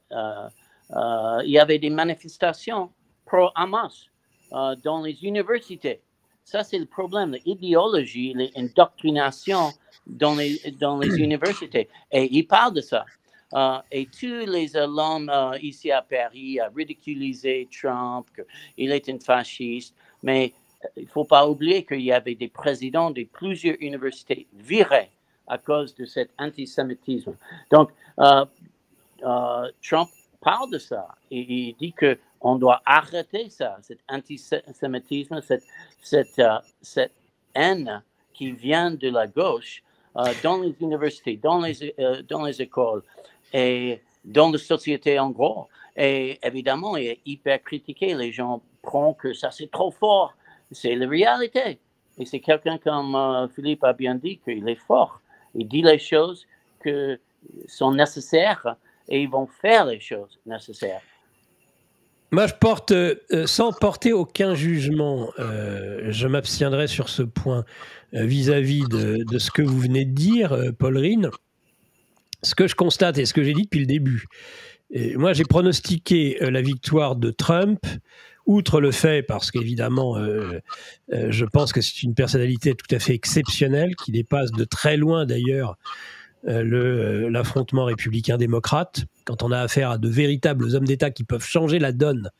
il y avait des manifestations pro-Hamas dans les universités. Ça, c'est le problème, l'idéologie, l'indoctrination dans les universités. Et il parle de ça. Et tous les alums ici à Paris ont ridiculisé Trump, qu'il est un fasciste. Mais il ne faut pas oublier qu'il y avait des présidents de plusieurs universités virés à cause de cet antisémitisme. Donc, Trump parle de ça. Et il dit qu'on doit arrêter ça, cet antisémitisme, cette haine qui vient de la gauche dans les universités, dans les écoles et dans la société en gros. Et évidemment, il est hyper critiqué. Les gens prennent que ça, c'est trop fort. C'est la réalité. Et c'est quelqu'un comme Philippe a bien dit qu'il est fort. Il dit les choses qui sont nécessaires et ils vont faire les choses nécessaires. Moi, je porte, sans porter aucun jugement, je m'abstiendrai sur ce point vis-à-vis de ce que vous venez de dire, Paul Rhin. Ce que je constate et ce que j'ai dit depuis le début, et moi, j'ai pronostiqué la victoire de Trump, outre le fait, parce qu'évidemment, je pense que c'est une personnalité tout à fait exceptionnelle, qui dépasse de très loin d'ailleurs l'affrontement républicain-démocrate. Quand on a affaire à de véritables hommes d'État qui peuvent changer la donne,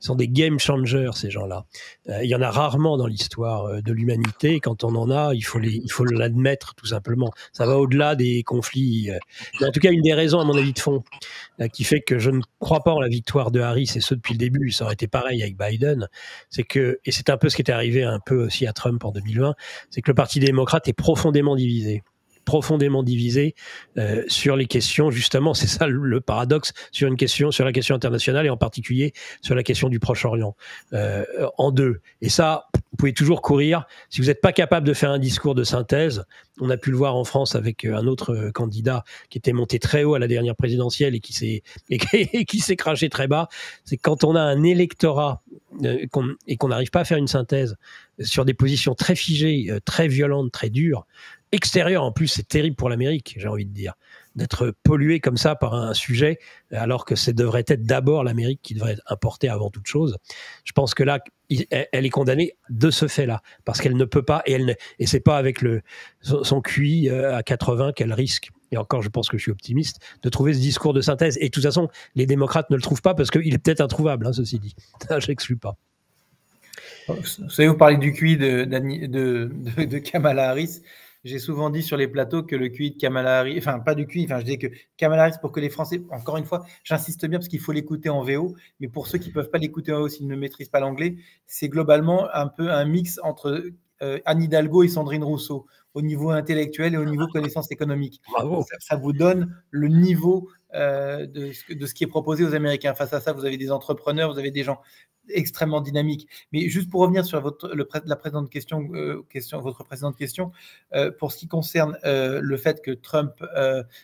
ils sont des game changers, ces gens-là. Il y en a rarement dans l'histoire de l'humanité. Et quand on en a, il faut l'admettre, tout simplement. Ça va au-delà des conflits. Mais en tout cas, une des raisons, à mon avis, de fond, qui fait que je ne crois pas en la victoire de Harris, et ce depuis le début, ça aurait été pareil avec Biden, c'est que, et c'est un peu ce qui est arrivé un peu aussi à Trump en 2020, c'est que le Parti démocrate est profondément divisé. profondément divisé sur les questions, justement, c'est ça le paradoxe, sur la question internationale et en particulier sur la question du Proche-Orient, en deux. Et ça, vous pouvez toujours courir. Si vous n'êtes pas capable de faire un discours de synthèse, on a pu le voir en France avec un autre candidat qui était monté très haut à la dernière présidentielle et qui s'est craché très bas, c'est quand on a un électorat et qu'on n'arrive pas à faire une synthèse sur des positions très figées, très violentes, très dures, extérieures en plus, c'est terrible pour l'Amérique, j'ai envie de dire, d'être pollué comme ça par un sujet, alors que ça devrait être d'abord l'Amérique qui devrait importer avant toute chose. Je pense que là, elle est condamnée de ce fait-là, parce qu'elle ne peut pas, et c'est pas avec son QI à 80 qu'elle risque, et encore je pense que je suis optimiste, de trouver ce discours de synthèse. Et de toute façon, les démocrates ne le trouvent pas, parce qu'il est peut-être introuvable, ceci dit. Ça, je n'exclus pas. Vous savez, vous parlez du QI de Kamala Harris. J'ai souvent dit sur les plateaux que le QI de Kamala Harris, enfin pas du QI, enfin je dis que Kamala Harris, pour que les Français, encore une fois, j'insiste bien parce qu'il faut l'écouter en VO, mais pour ceux qui ne peuvent pas l'écouter en VO s'ils ne maîtrisent pas l'anglais, c'est globalement un peu un mix entre Anne Hidalgo et Sandrine Rousseau, au niveau intellectuel et au niveau connaissance économique. Ça vous donne le niveau de ce qui est proposé aux Américains. Face à ça, vous avez des entrepreneurs, vous avez des gens extrêmement dynamiques. Mais juste pour revenir sur votre précédente question, pour ce qui concerne le fait que Trump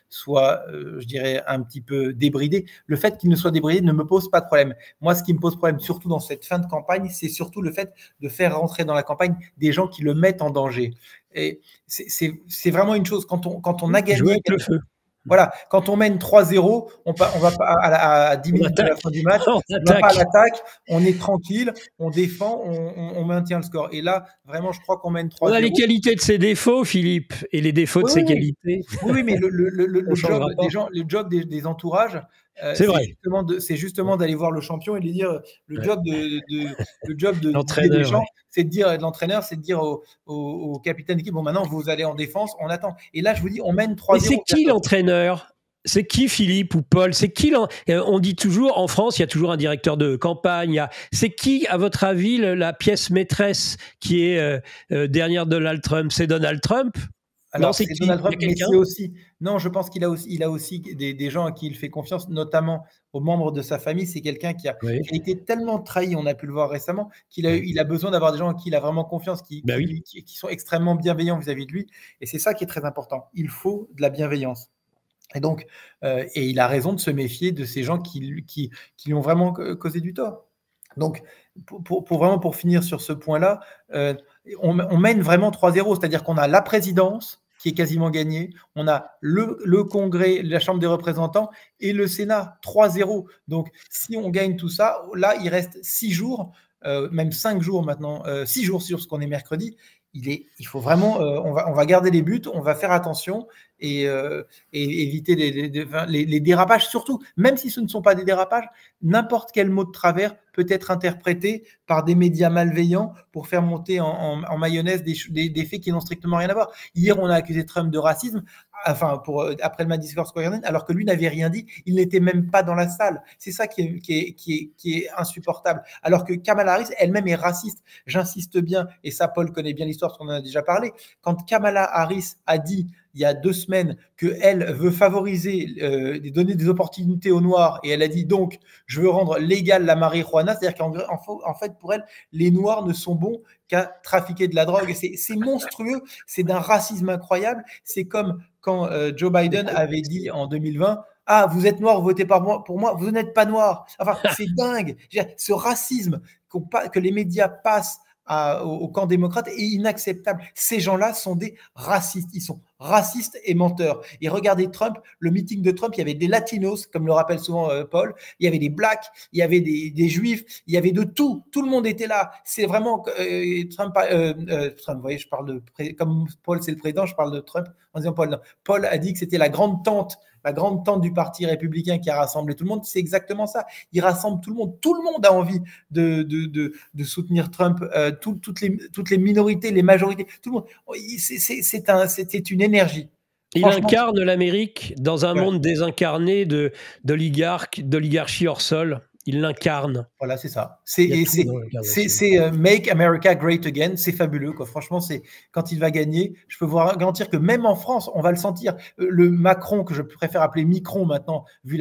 soit, je dirais, un petit peu débridé, le fait qu'il ne soit débridé ne me pose pas de problème. Moi, ce qui me pose problème, surtout dans cette fin de campagne, c'est surtout le fait de faire rentrer dans la campagne des gens qui le mettent en danger. Et c'est vraiment une chose, quand on a gagné... Jouer avec le feu. Voilà, quand on mène 3-0, on va pas à 10 minutes de la fin du match, on va pas à l'attaque, on est tranquille, on défend, on maintient le score. Et là, vraiment, je crois qu'on mène 3-0. On a les qualités de ses défauts, Philippe, et les défauts de ses qualités. Oui, mais le job des entourages, c'est justement d'aller voir le champion et de lui dire le job de l'entraîneur, c'est de dire de l'entraîneur, c'est de dire au capitaine d'équipe, bon maintenant vous allez en défense, on attend. Et là je vous dis, on mène 3-0. Mais c'est qui l'entraîneur ? C'est qui Philippe ou Paul ? C'est qui on dit toujours en France, il y a toujours un directeur de campagne. C'est qui, à votre avis, la pièce maîtresse qui est derrière Donald Trump ? C'est Donald Trump ? Alors, non, c'est Donald Trump, mais c'est aussi. Non, je pense qu'il a aussi des gens à qui il fait confiance, notamment aux membres de sa famille. C'est quelqu'un qui a été tellement trahi, on a pu le voir récemment, qu'il a besoin d'avoir des gens à qui il a vraiment confiance, qui sont extrêmement bienveillants vis-à-vis de lui. Et c'est ça qui est très important. Il faut de la bienveillance. Et donc, et il a raison de se méfier de ces gens qui lui ont vraiment causé du tort. Donc, pour finir sur ce point-là, on mène vraiment 3-0, c'est-à-dire qu'on a la présidence qui est quasiment gagnée, on a le Congrès, la Chambre des représentants et le Sénat, 3-0. Donc, si on gagne tout ça, là, il reste 6 jours, même 5 jours maintenant, 6 jours sur ce qu'on est mercredi. Il faut vraiment, on va garder les buts, on va faire attention et éviter les dérapages, surtout, même si ce ne sont pas des dérapages, n'importe quel mot de travers peut être interprété par des médias malveillants pour faire monter en mayonnaise des faits qui n'ont strictement rien à voir. Hier, on a accusé Trump de racisme, après le Madison Square Garden, alors que lui n'avait rien dit, il n'était même pas dans la salle. C'est ça qui est insupportable. Alors que Kamala Harris elle-même est raciste. J'insiste bien, et ça Paul connaît bien l'histoire, parce qu'on en a déjà parlé. Quand Kamala Harris a dit il y a 2 semaines qu'elle veut favoriser, donner des opportunités aux Noirs, et elle a dit donc je veux rendre légale la marijuana, c'est-à-dire qu'en fait pour elle les Noirs ne sont bons qu'à trafiquer de la drogue. C'est monstrueux, c'est d'un racisme incroyable. C'est comme quand Joe Biden avait dit en 2020 « Ah, vous êtes noir, votez pour moi, vous n'êtes pas noir ». Enfin, c'est dingue. Ce racisme que les médias passent au camp démocrate est inacceptable. Ces gens-là sont des racistes. Ils sont racistes et menteurs. Et regardez Trump, le meeting de Trump, il y avait des latinos, comme le rappelle souvent Paul, il y avait des blacks, il y avait des juifs, il y avait de tout. Tout le monde était là. C'est vraiment Trump, vous voyez, je parle comme Paul, c'est le président, je parle de Trump en disant Paul. Non. Paul a dit que c'était la grande tante du parti républicain qui a rassemblé tout le monde. C'est exactement ça. Il rassemble tout le monde. Tout le monde a envie de soutenir Trump. Toutes les minorités, les majorités, tout le monde. C'était une énergie. Il incarne l'Amérique dans un monde désincarné d'oligarchie hors sol. il l'incarne. Voilà, c'est ça. Il y a tout dans l'incarnation. C'est Make America Great Again. C'est fabuleux, quoi. Franchement, quand il va gagner, je peux vous garantir que même en France, on va le sentir. Le Macron, que je préfère appeler Micron maintenant, vu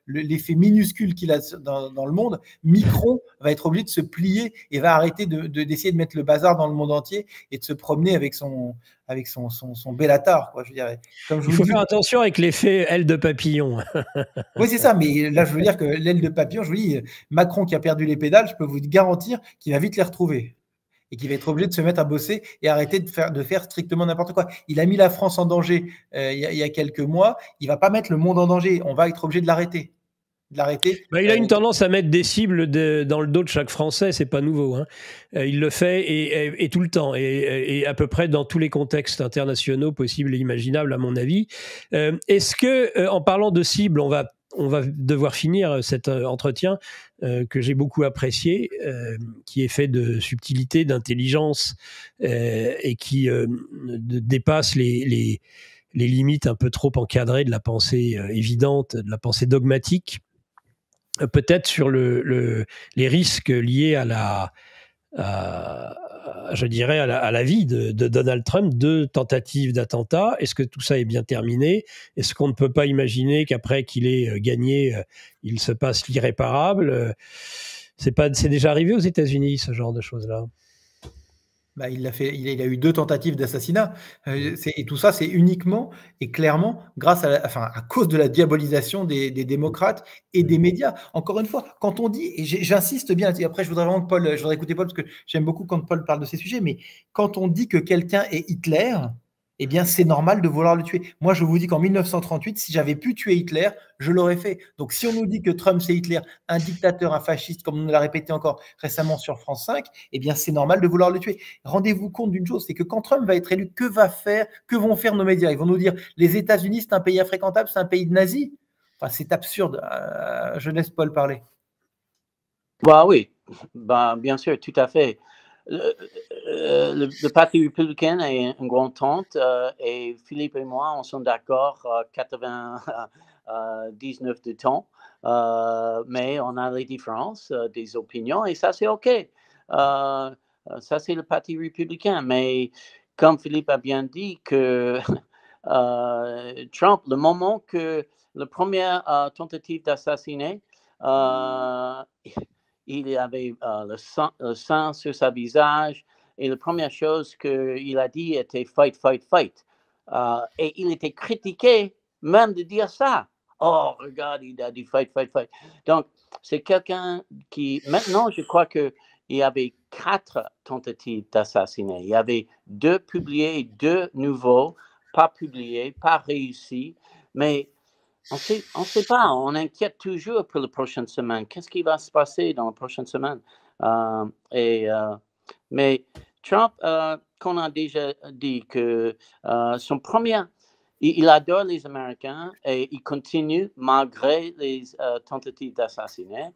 l'effet minuscule qu'il a dans le monde, Micron va être obligé de se plier et va arrêter d'essayer de mettre le bazar dans le monde entier et de se promener avec son Bellatar, quoi, je dirais. Il faut faire attention avec l'effet aile de papillon. Oui, c'est ça, mais là, je veux dire que l'aile de papillon, je vous dis, Macron qui a perdu les pédales, je peux vous garantir qu'il va vite les retrouver et qu'il va être obligé de se mettre à bosser et arrêter de faire strictement n'importe quoi. Il a mis la France en danger il y a quelques mois, il ne va pas mettre le monde en danger, on va être obligé de l'arrêter. Il a une tendance à mettre des cibles dans le dos de chaque Français, c'est pas nouveau. Hein. Il le fait et tout le temps, et à peu près dans tous les contextes internationaux possibles et imaginables, à mon avis. Est-ce que, en parlant de cibles, on va devoir finir cet entretien que j'ai beaucoup apprécié, qui est fait de subtilité, d'intelligence, et qui dépasse les limites un peu trop encadrées de la pensée évidente, de la pensée dogmatique. Peut-être sur les risques liés à la vie de Donald Trump, 2 tentatives d'attentat. Est-ce que tout ça est bien terminé? Est-ce qu'on ne peut pas imaginer qu'après qu'il ait gagné, il se passe l'irréparable? C'est déjà arrivé aux États-Unis, ce genre de choses-là? Bah, il a eu 2 tentatives d'assassinat. Et tout ça, c'est uniquement et clairement grâce à cause de la diabolisation des démocrates et des médias. Encore une fois, quand on dit, et j'insiste bien, et après je voudrais écouter Paul, parce que j'aime beaucoup quand Paul parle de ces sujets, mais quand on dit que quelqu'un est Hitler, eh bien, c'est normal de vouloir le tuer. Moi, je vous dis qu'en 1938, si j'avais pu tuer Hitler, je l'aurais fait. Donc, si on nous dit que Trump, c'est Hitler, un dictateur, un fasciste, comme on nous l'a répété encore récemment sur France 5, eh bien, c'est normal de vouloir le tuer. Rendez-vous compte d'une chose, c'est que quand Trump va être élu, que vont faire nos médias? Ils vont nous dire, les États-Unis, c'est un pays infréquentable, c'est un pays de nazis. Enfin, c'est absurde. Je laisse Paul parler. Bah oui, bah, bien sûr, tout à fait. Le Parti républicain est une grande tente et Philippe et moi, on sont d'accord 99 de temps, mais on a les différences des opinions et ça, c'est OK. Ça, c'est le Parti républicain. Mais comme Philippe a bien dit, que Trump, le moment que la première tentative d'assassiner, il avait le sang sur son visage et la première chose qu'il a dit était « fight, fight, fight ». Et il était critiqué même de dire ça. Oh, regarde, il a dit « fight, fight, fight ». Donc, c'est quelqu'un qui, maintenant, je crois qu'il y avait 4 tentatives d'assassinat. Il y avait 2 publiés, 2 nouveaux, pas publiés, pas réussis, mais on sait pas, on inquiète toujours pour les prochaines semaines. Qu'est-ce qui va se passer dans les prochaines semaines? Mais Trump, qu'on a déjà dit que son premier, il adore les Américains et il continue malgré les tentatives d'assassinat.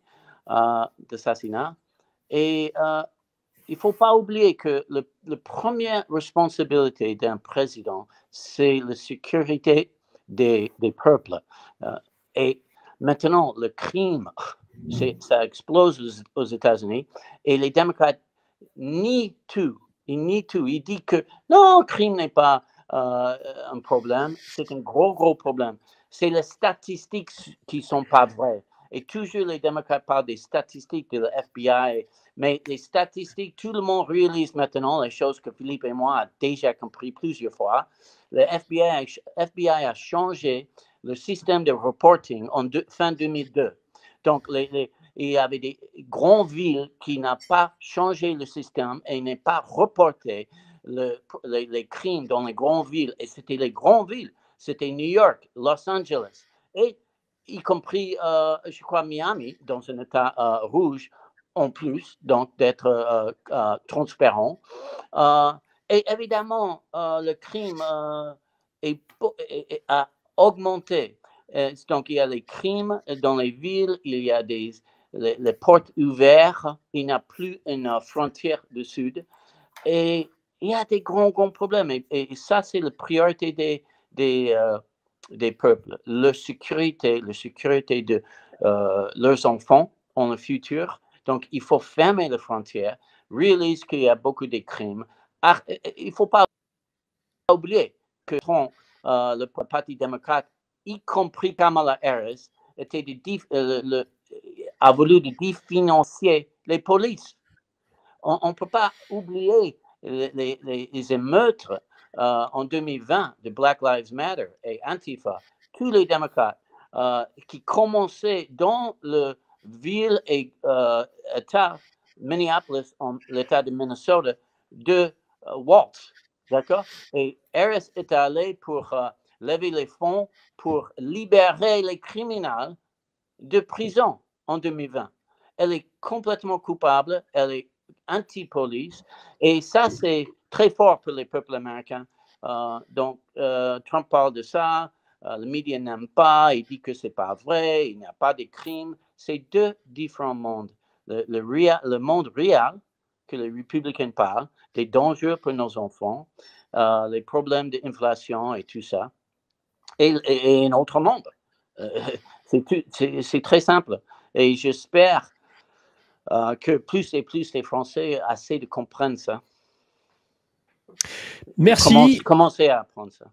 Et il ne faut pas oublier que la première responsabilité d'un président, c'est la sécurité des peuples. Et maintenant, le crime, ça explose aux États-Unis et les démocrates nient tout. Ils disent que non, le crime n'est pas un problème, c'est un gros problème. C'est les statistiques qui ne sont pas vraies. Et toujours les démocrates parlent des statistiques de la FBI, mais les statistiques, tout le monde réalise maintenant les choses que Philippe et moi avons déjà compris plusieurs fois. Le FBI a changé le système de reporting en fin 2002. Donc, il y avait des grandes villes qui n'ont pas changé le système et n'ont pas reporté les crimes dans les grandes villes. Et c'était les grandes villes. C'était New York, Los Angeles, et y compris, je crois, Miami, dans un état rouge, en plus, donc d'être transparent. Et évidemment, le crime a augmenté. Donc, il y a les crimes dans les villes, il y a les portes ouvertes, il n'y a plus une frontière du Sud. Et il y a des grands problèmes. Et ça, c'est la priorité des peuples. La sécurité leurs enfants en le futur. Donc, il faut fermer les frontières, réaliser qu'il y a beaucoup de crimes. Il ne faut pas oublier que le Parti démocrate, y compris Kamala Harris, a voulu définancer les polices. On ne peut pas oublier les émeutes en 2020 de Black Lives Matter et Antifa. Tous les démocrates qui commençaient dans le ville et État, Minneapolis, l'État de Minnesota, de Waltz. D'accord? Et Harris est allé pour lever les fonds pour libérer les criminels de prison en 2020. Elle est complètement coupable, elle est anti-police, et ça, c'est très fort pour les peuples américains. Donc, Trump parle de ça, les médias n'aiment pas, il dit que c'est pas vrai, il n'y a pas de crimes. C'est deux différents mondes. Le monde réel, que les républicains parlent, des dangers pour nos enfants, les problèmes d'inflation et tout ça, et un autre monde. C'est très simple. Et j'espère que plus et plus les Français essaient de comprendre ça. Merci. Commencez à apprendre ça.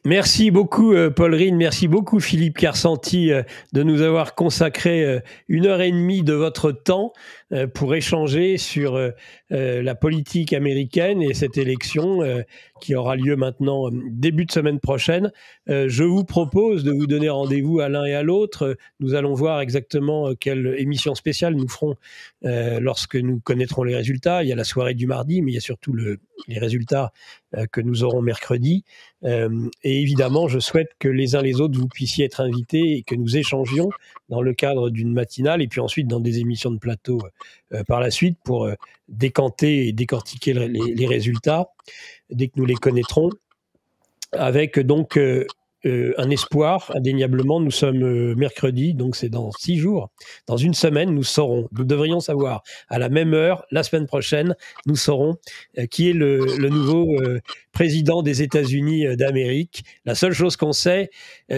Merci beaucoup, Paul Rine. Merci beaucoup, Philippe Kersanti, de nous avoir consacré 1h30 de votre temps pour échanger sur la politique américaine et cette élection qui aura lieu maintenant début de semaine prochaine. Je vous propose de vous donner rendez-vous à l'un et à l'autre. Nous allons voir exactement quelle émission spéciale nous ferons lorsque nous connaîtrons les résultats. Il y a la soirée du mardi, mais il y a surtout les résultats que nous aurons mercredi. Et évidemment, je souhaite que les uns les autres, vous puissiez être invités et que nous échangions dans le cadre d'une matinale et puis ensuite dans des émissions de plateau par la suite pour décanter et décortiquer les résultats dès que nous les connaîtrons. Avec donc un espoir, indéniablement, nous sommes mercredi, donc c'est dans 6 jours. Dans une semaine, nous devrions savoir à la même heure, la semaine prochaine, nous saurons qui est le nouveau président des États-Unis d'Amérique. La seule chose qu'on sait,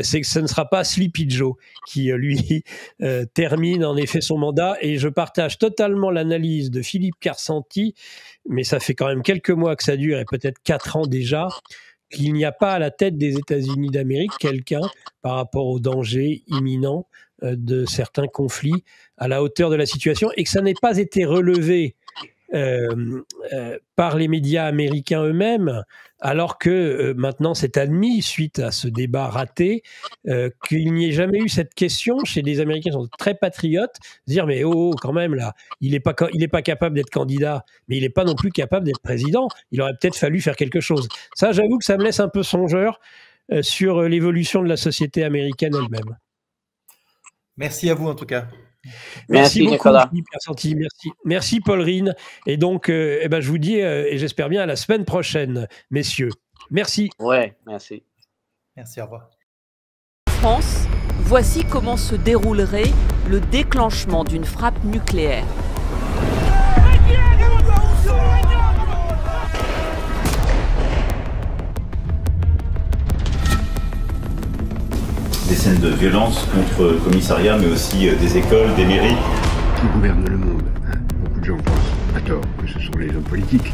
c'est que ce ne sera pas Sleepy Joe qui, lui, termine en effet son mandat. Et je partage totalement l'analyse de Philippe Kersanti, mais ça fait quand même quelques mois que ça dure et peut-être 4 ans déjà, qu'il n'y a pas à la tête des États-Unis d'Amérique quelqu'un par rapport au danger imminent de certains conflits à la hauteur de la situation et que ça n'ait pas été relevé par les médias américains eux-mêmes, alors que maintenant c'est admis, suite à ce débat raté, qu'il n'y ait jamais eu cette question chez des Américains qui sont très patriotes, dire mais quand même là, il n'est pas capable d'être candidat, mais il n'est pas non plus capable d'être président, il aurait peut-être fallu faire quelque chose. Ça, j'avoue que ça me laisse un peu songeur sur l'évolution de la société américaine elle-même. Merci à vous en tout cas. Merci beaucoup, Nicolas. Philippe Kersanti. Merci, Paul Rine. Et donc, je vous dis, et j'espère bien à la semaine prochaine, messieurs. Merci. Ouais, merci. Merci, au revoir. France, voici comment se déroulerait le déclenchement d'une frappe nucléaire. Des scènes de violence contre commissariats, mais aussi des écoles, des mairies. Qui gouverne le monde, hein. Beaucoup de gens pensent, à tort, que ce sont les hommes politiques.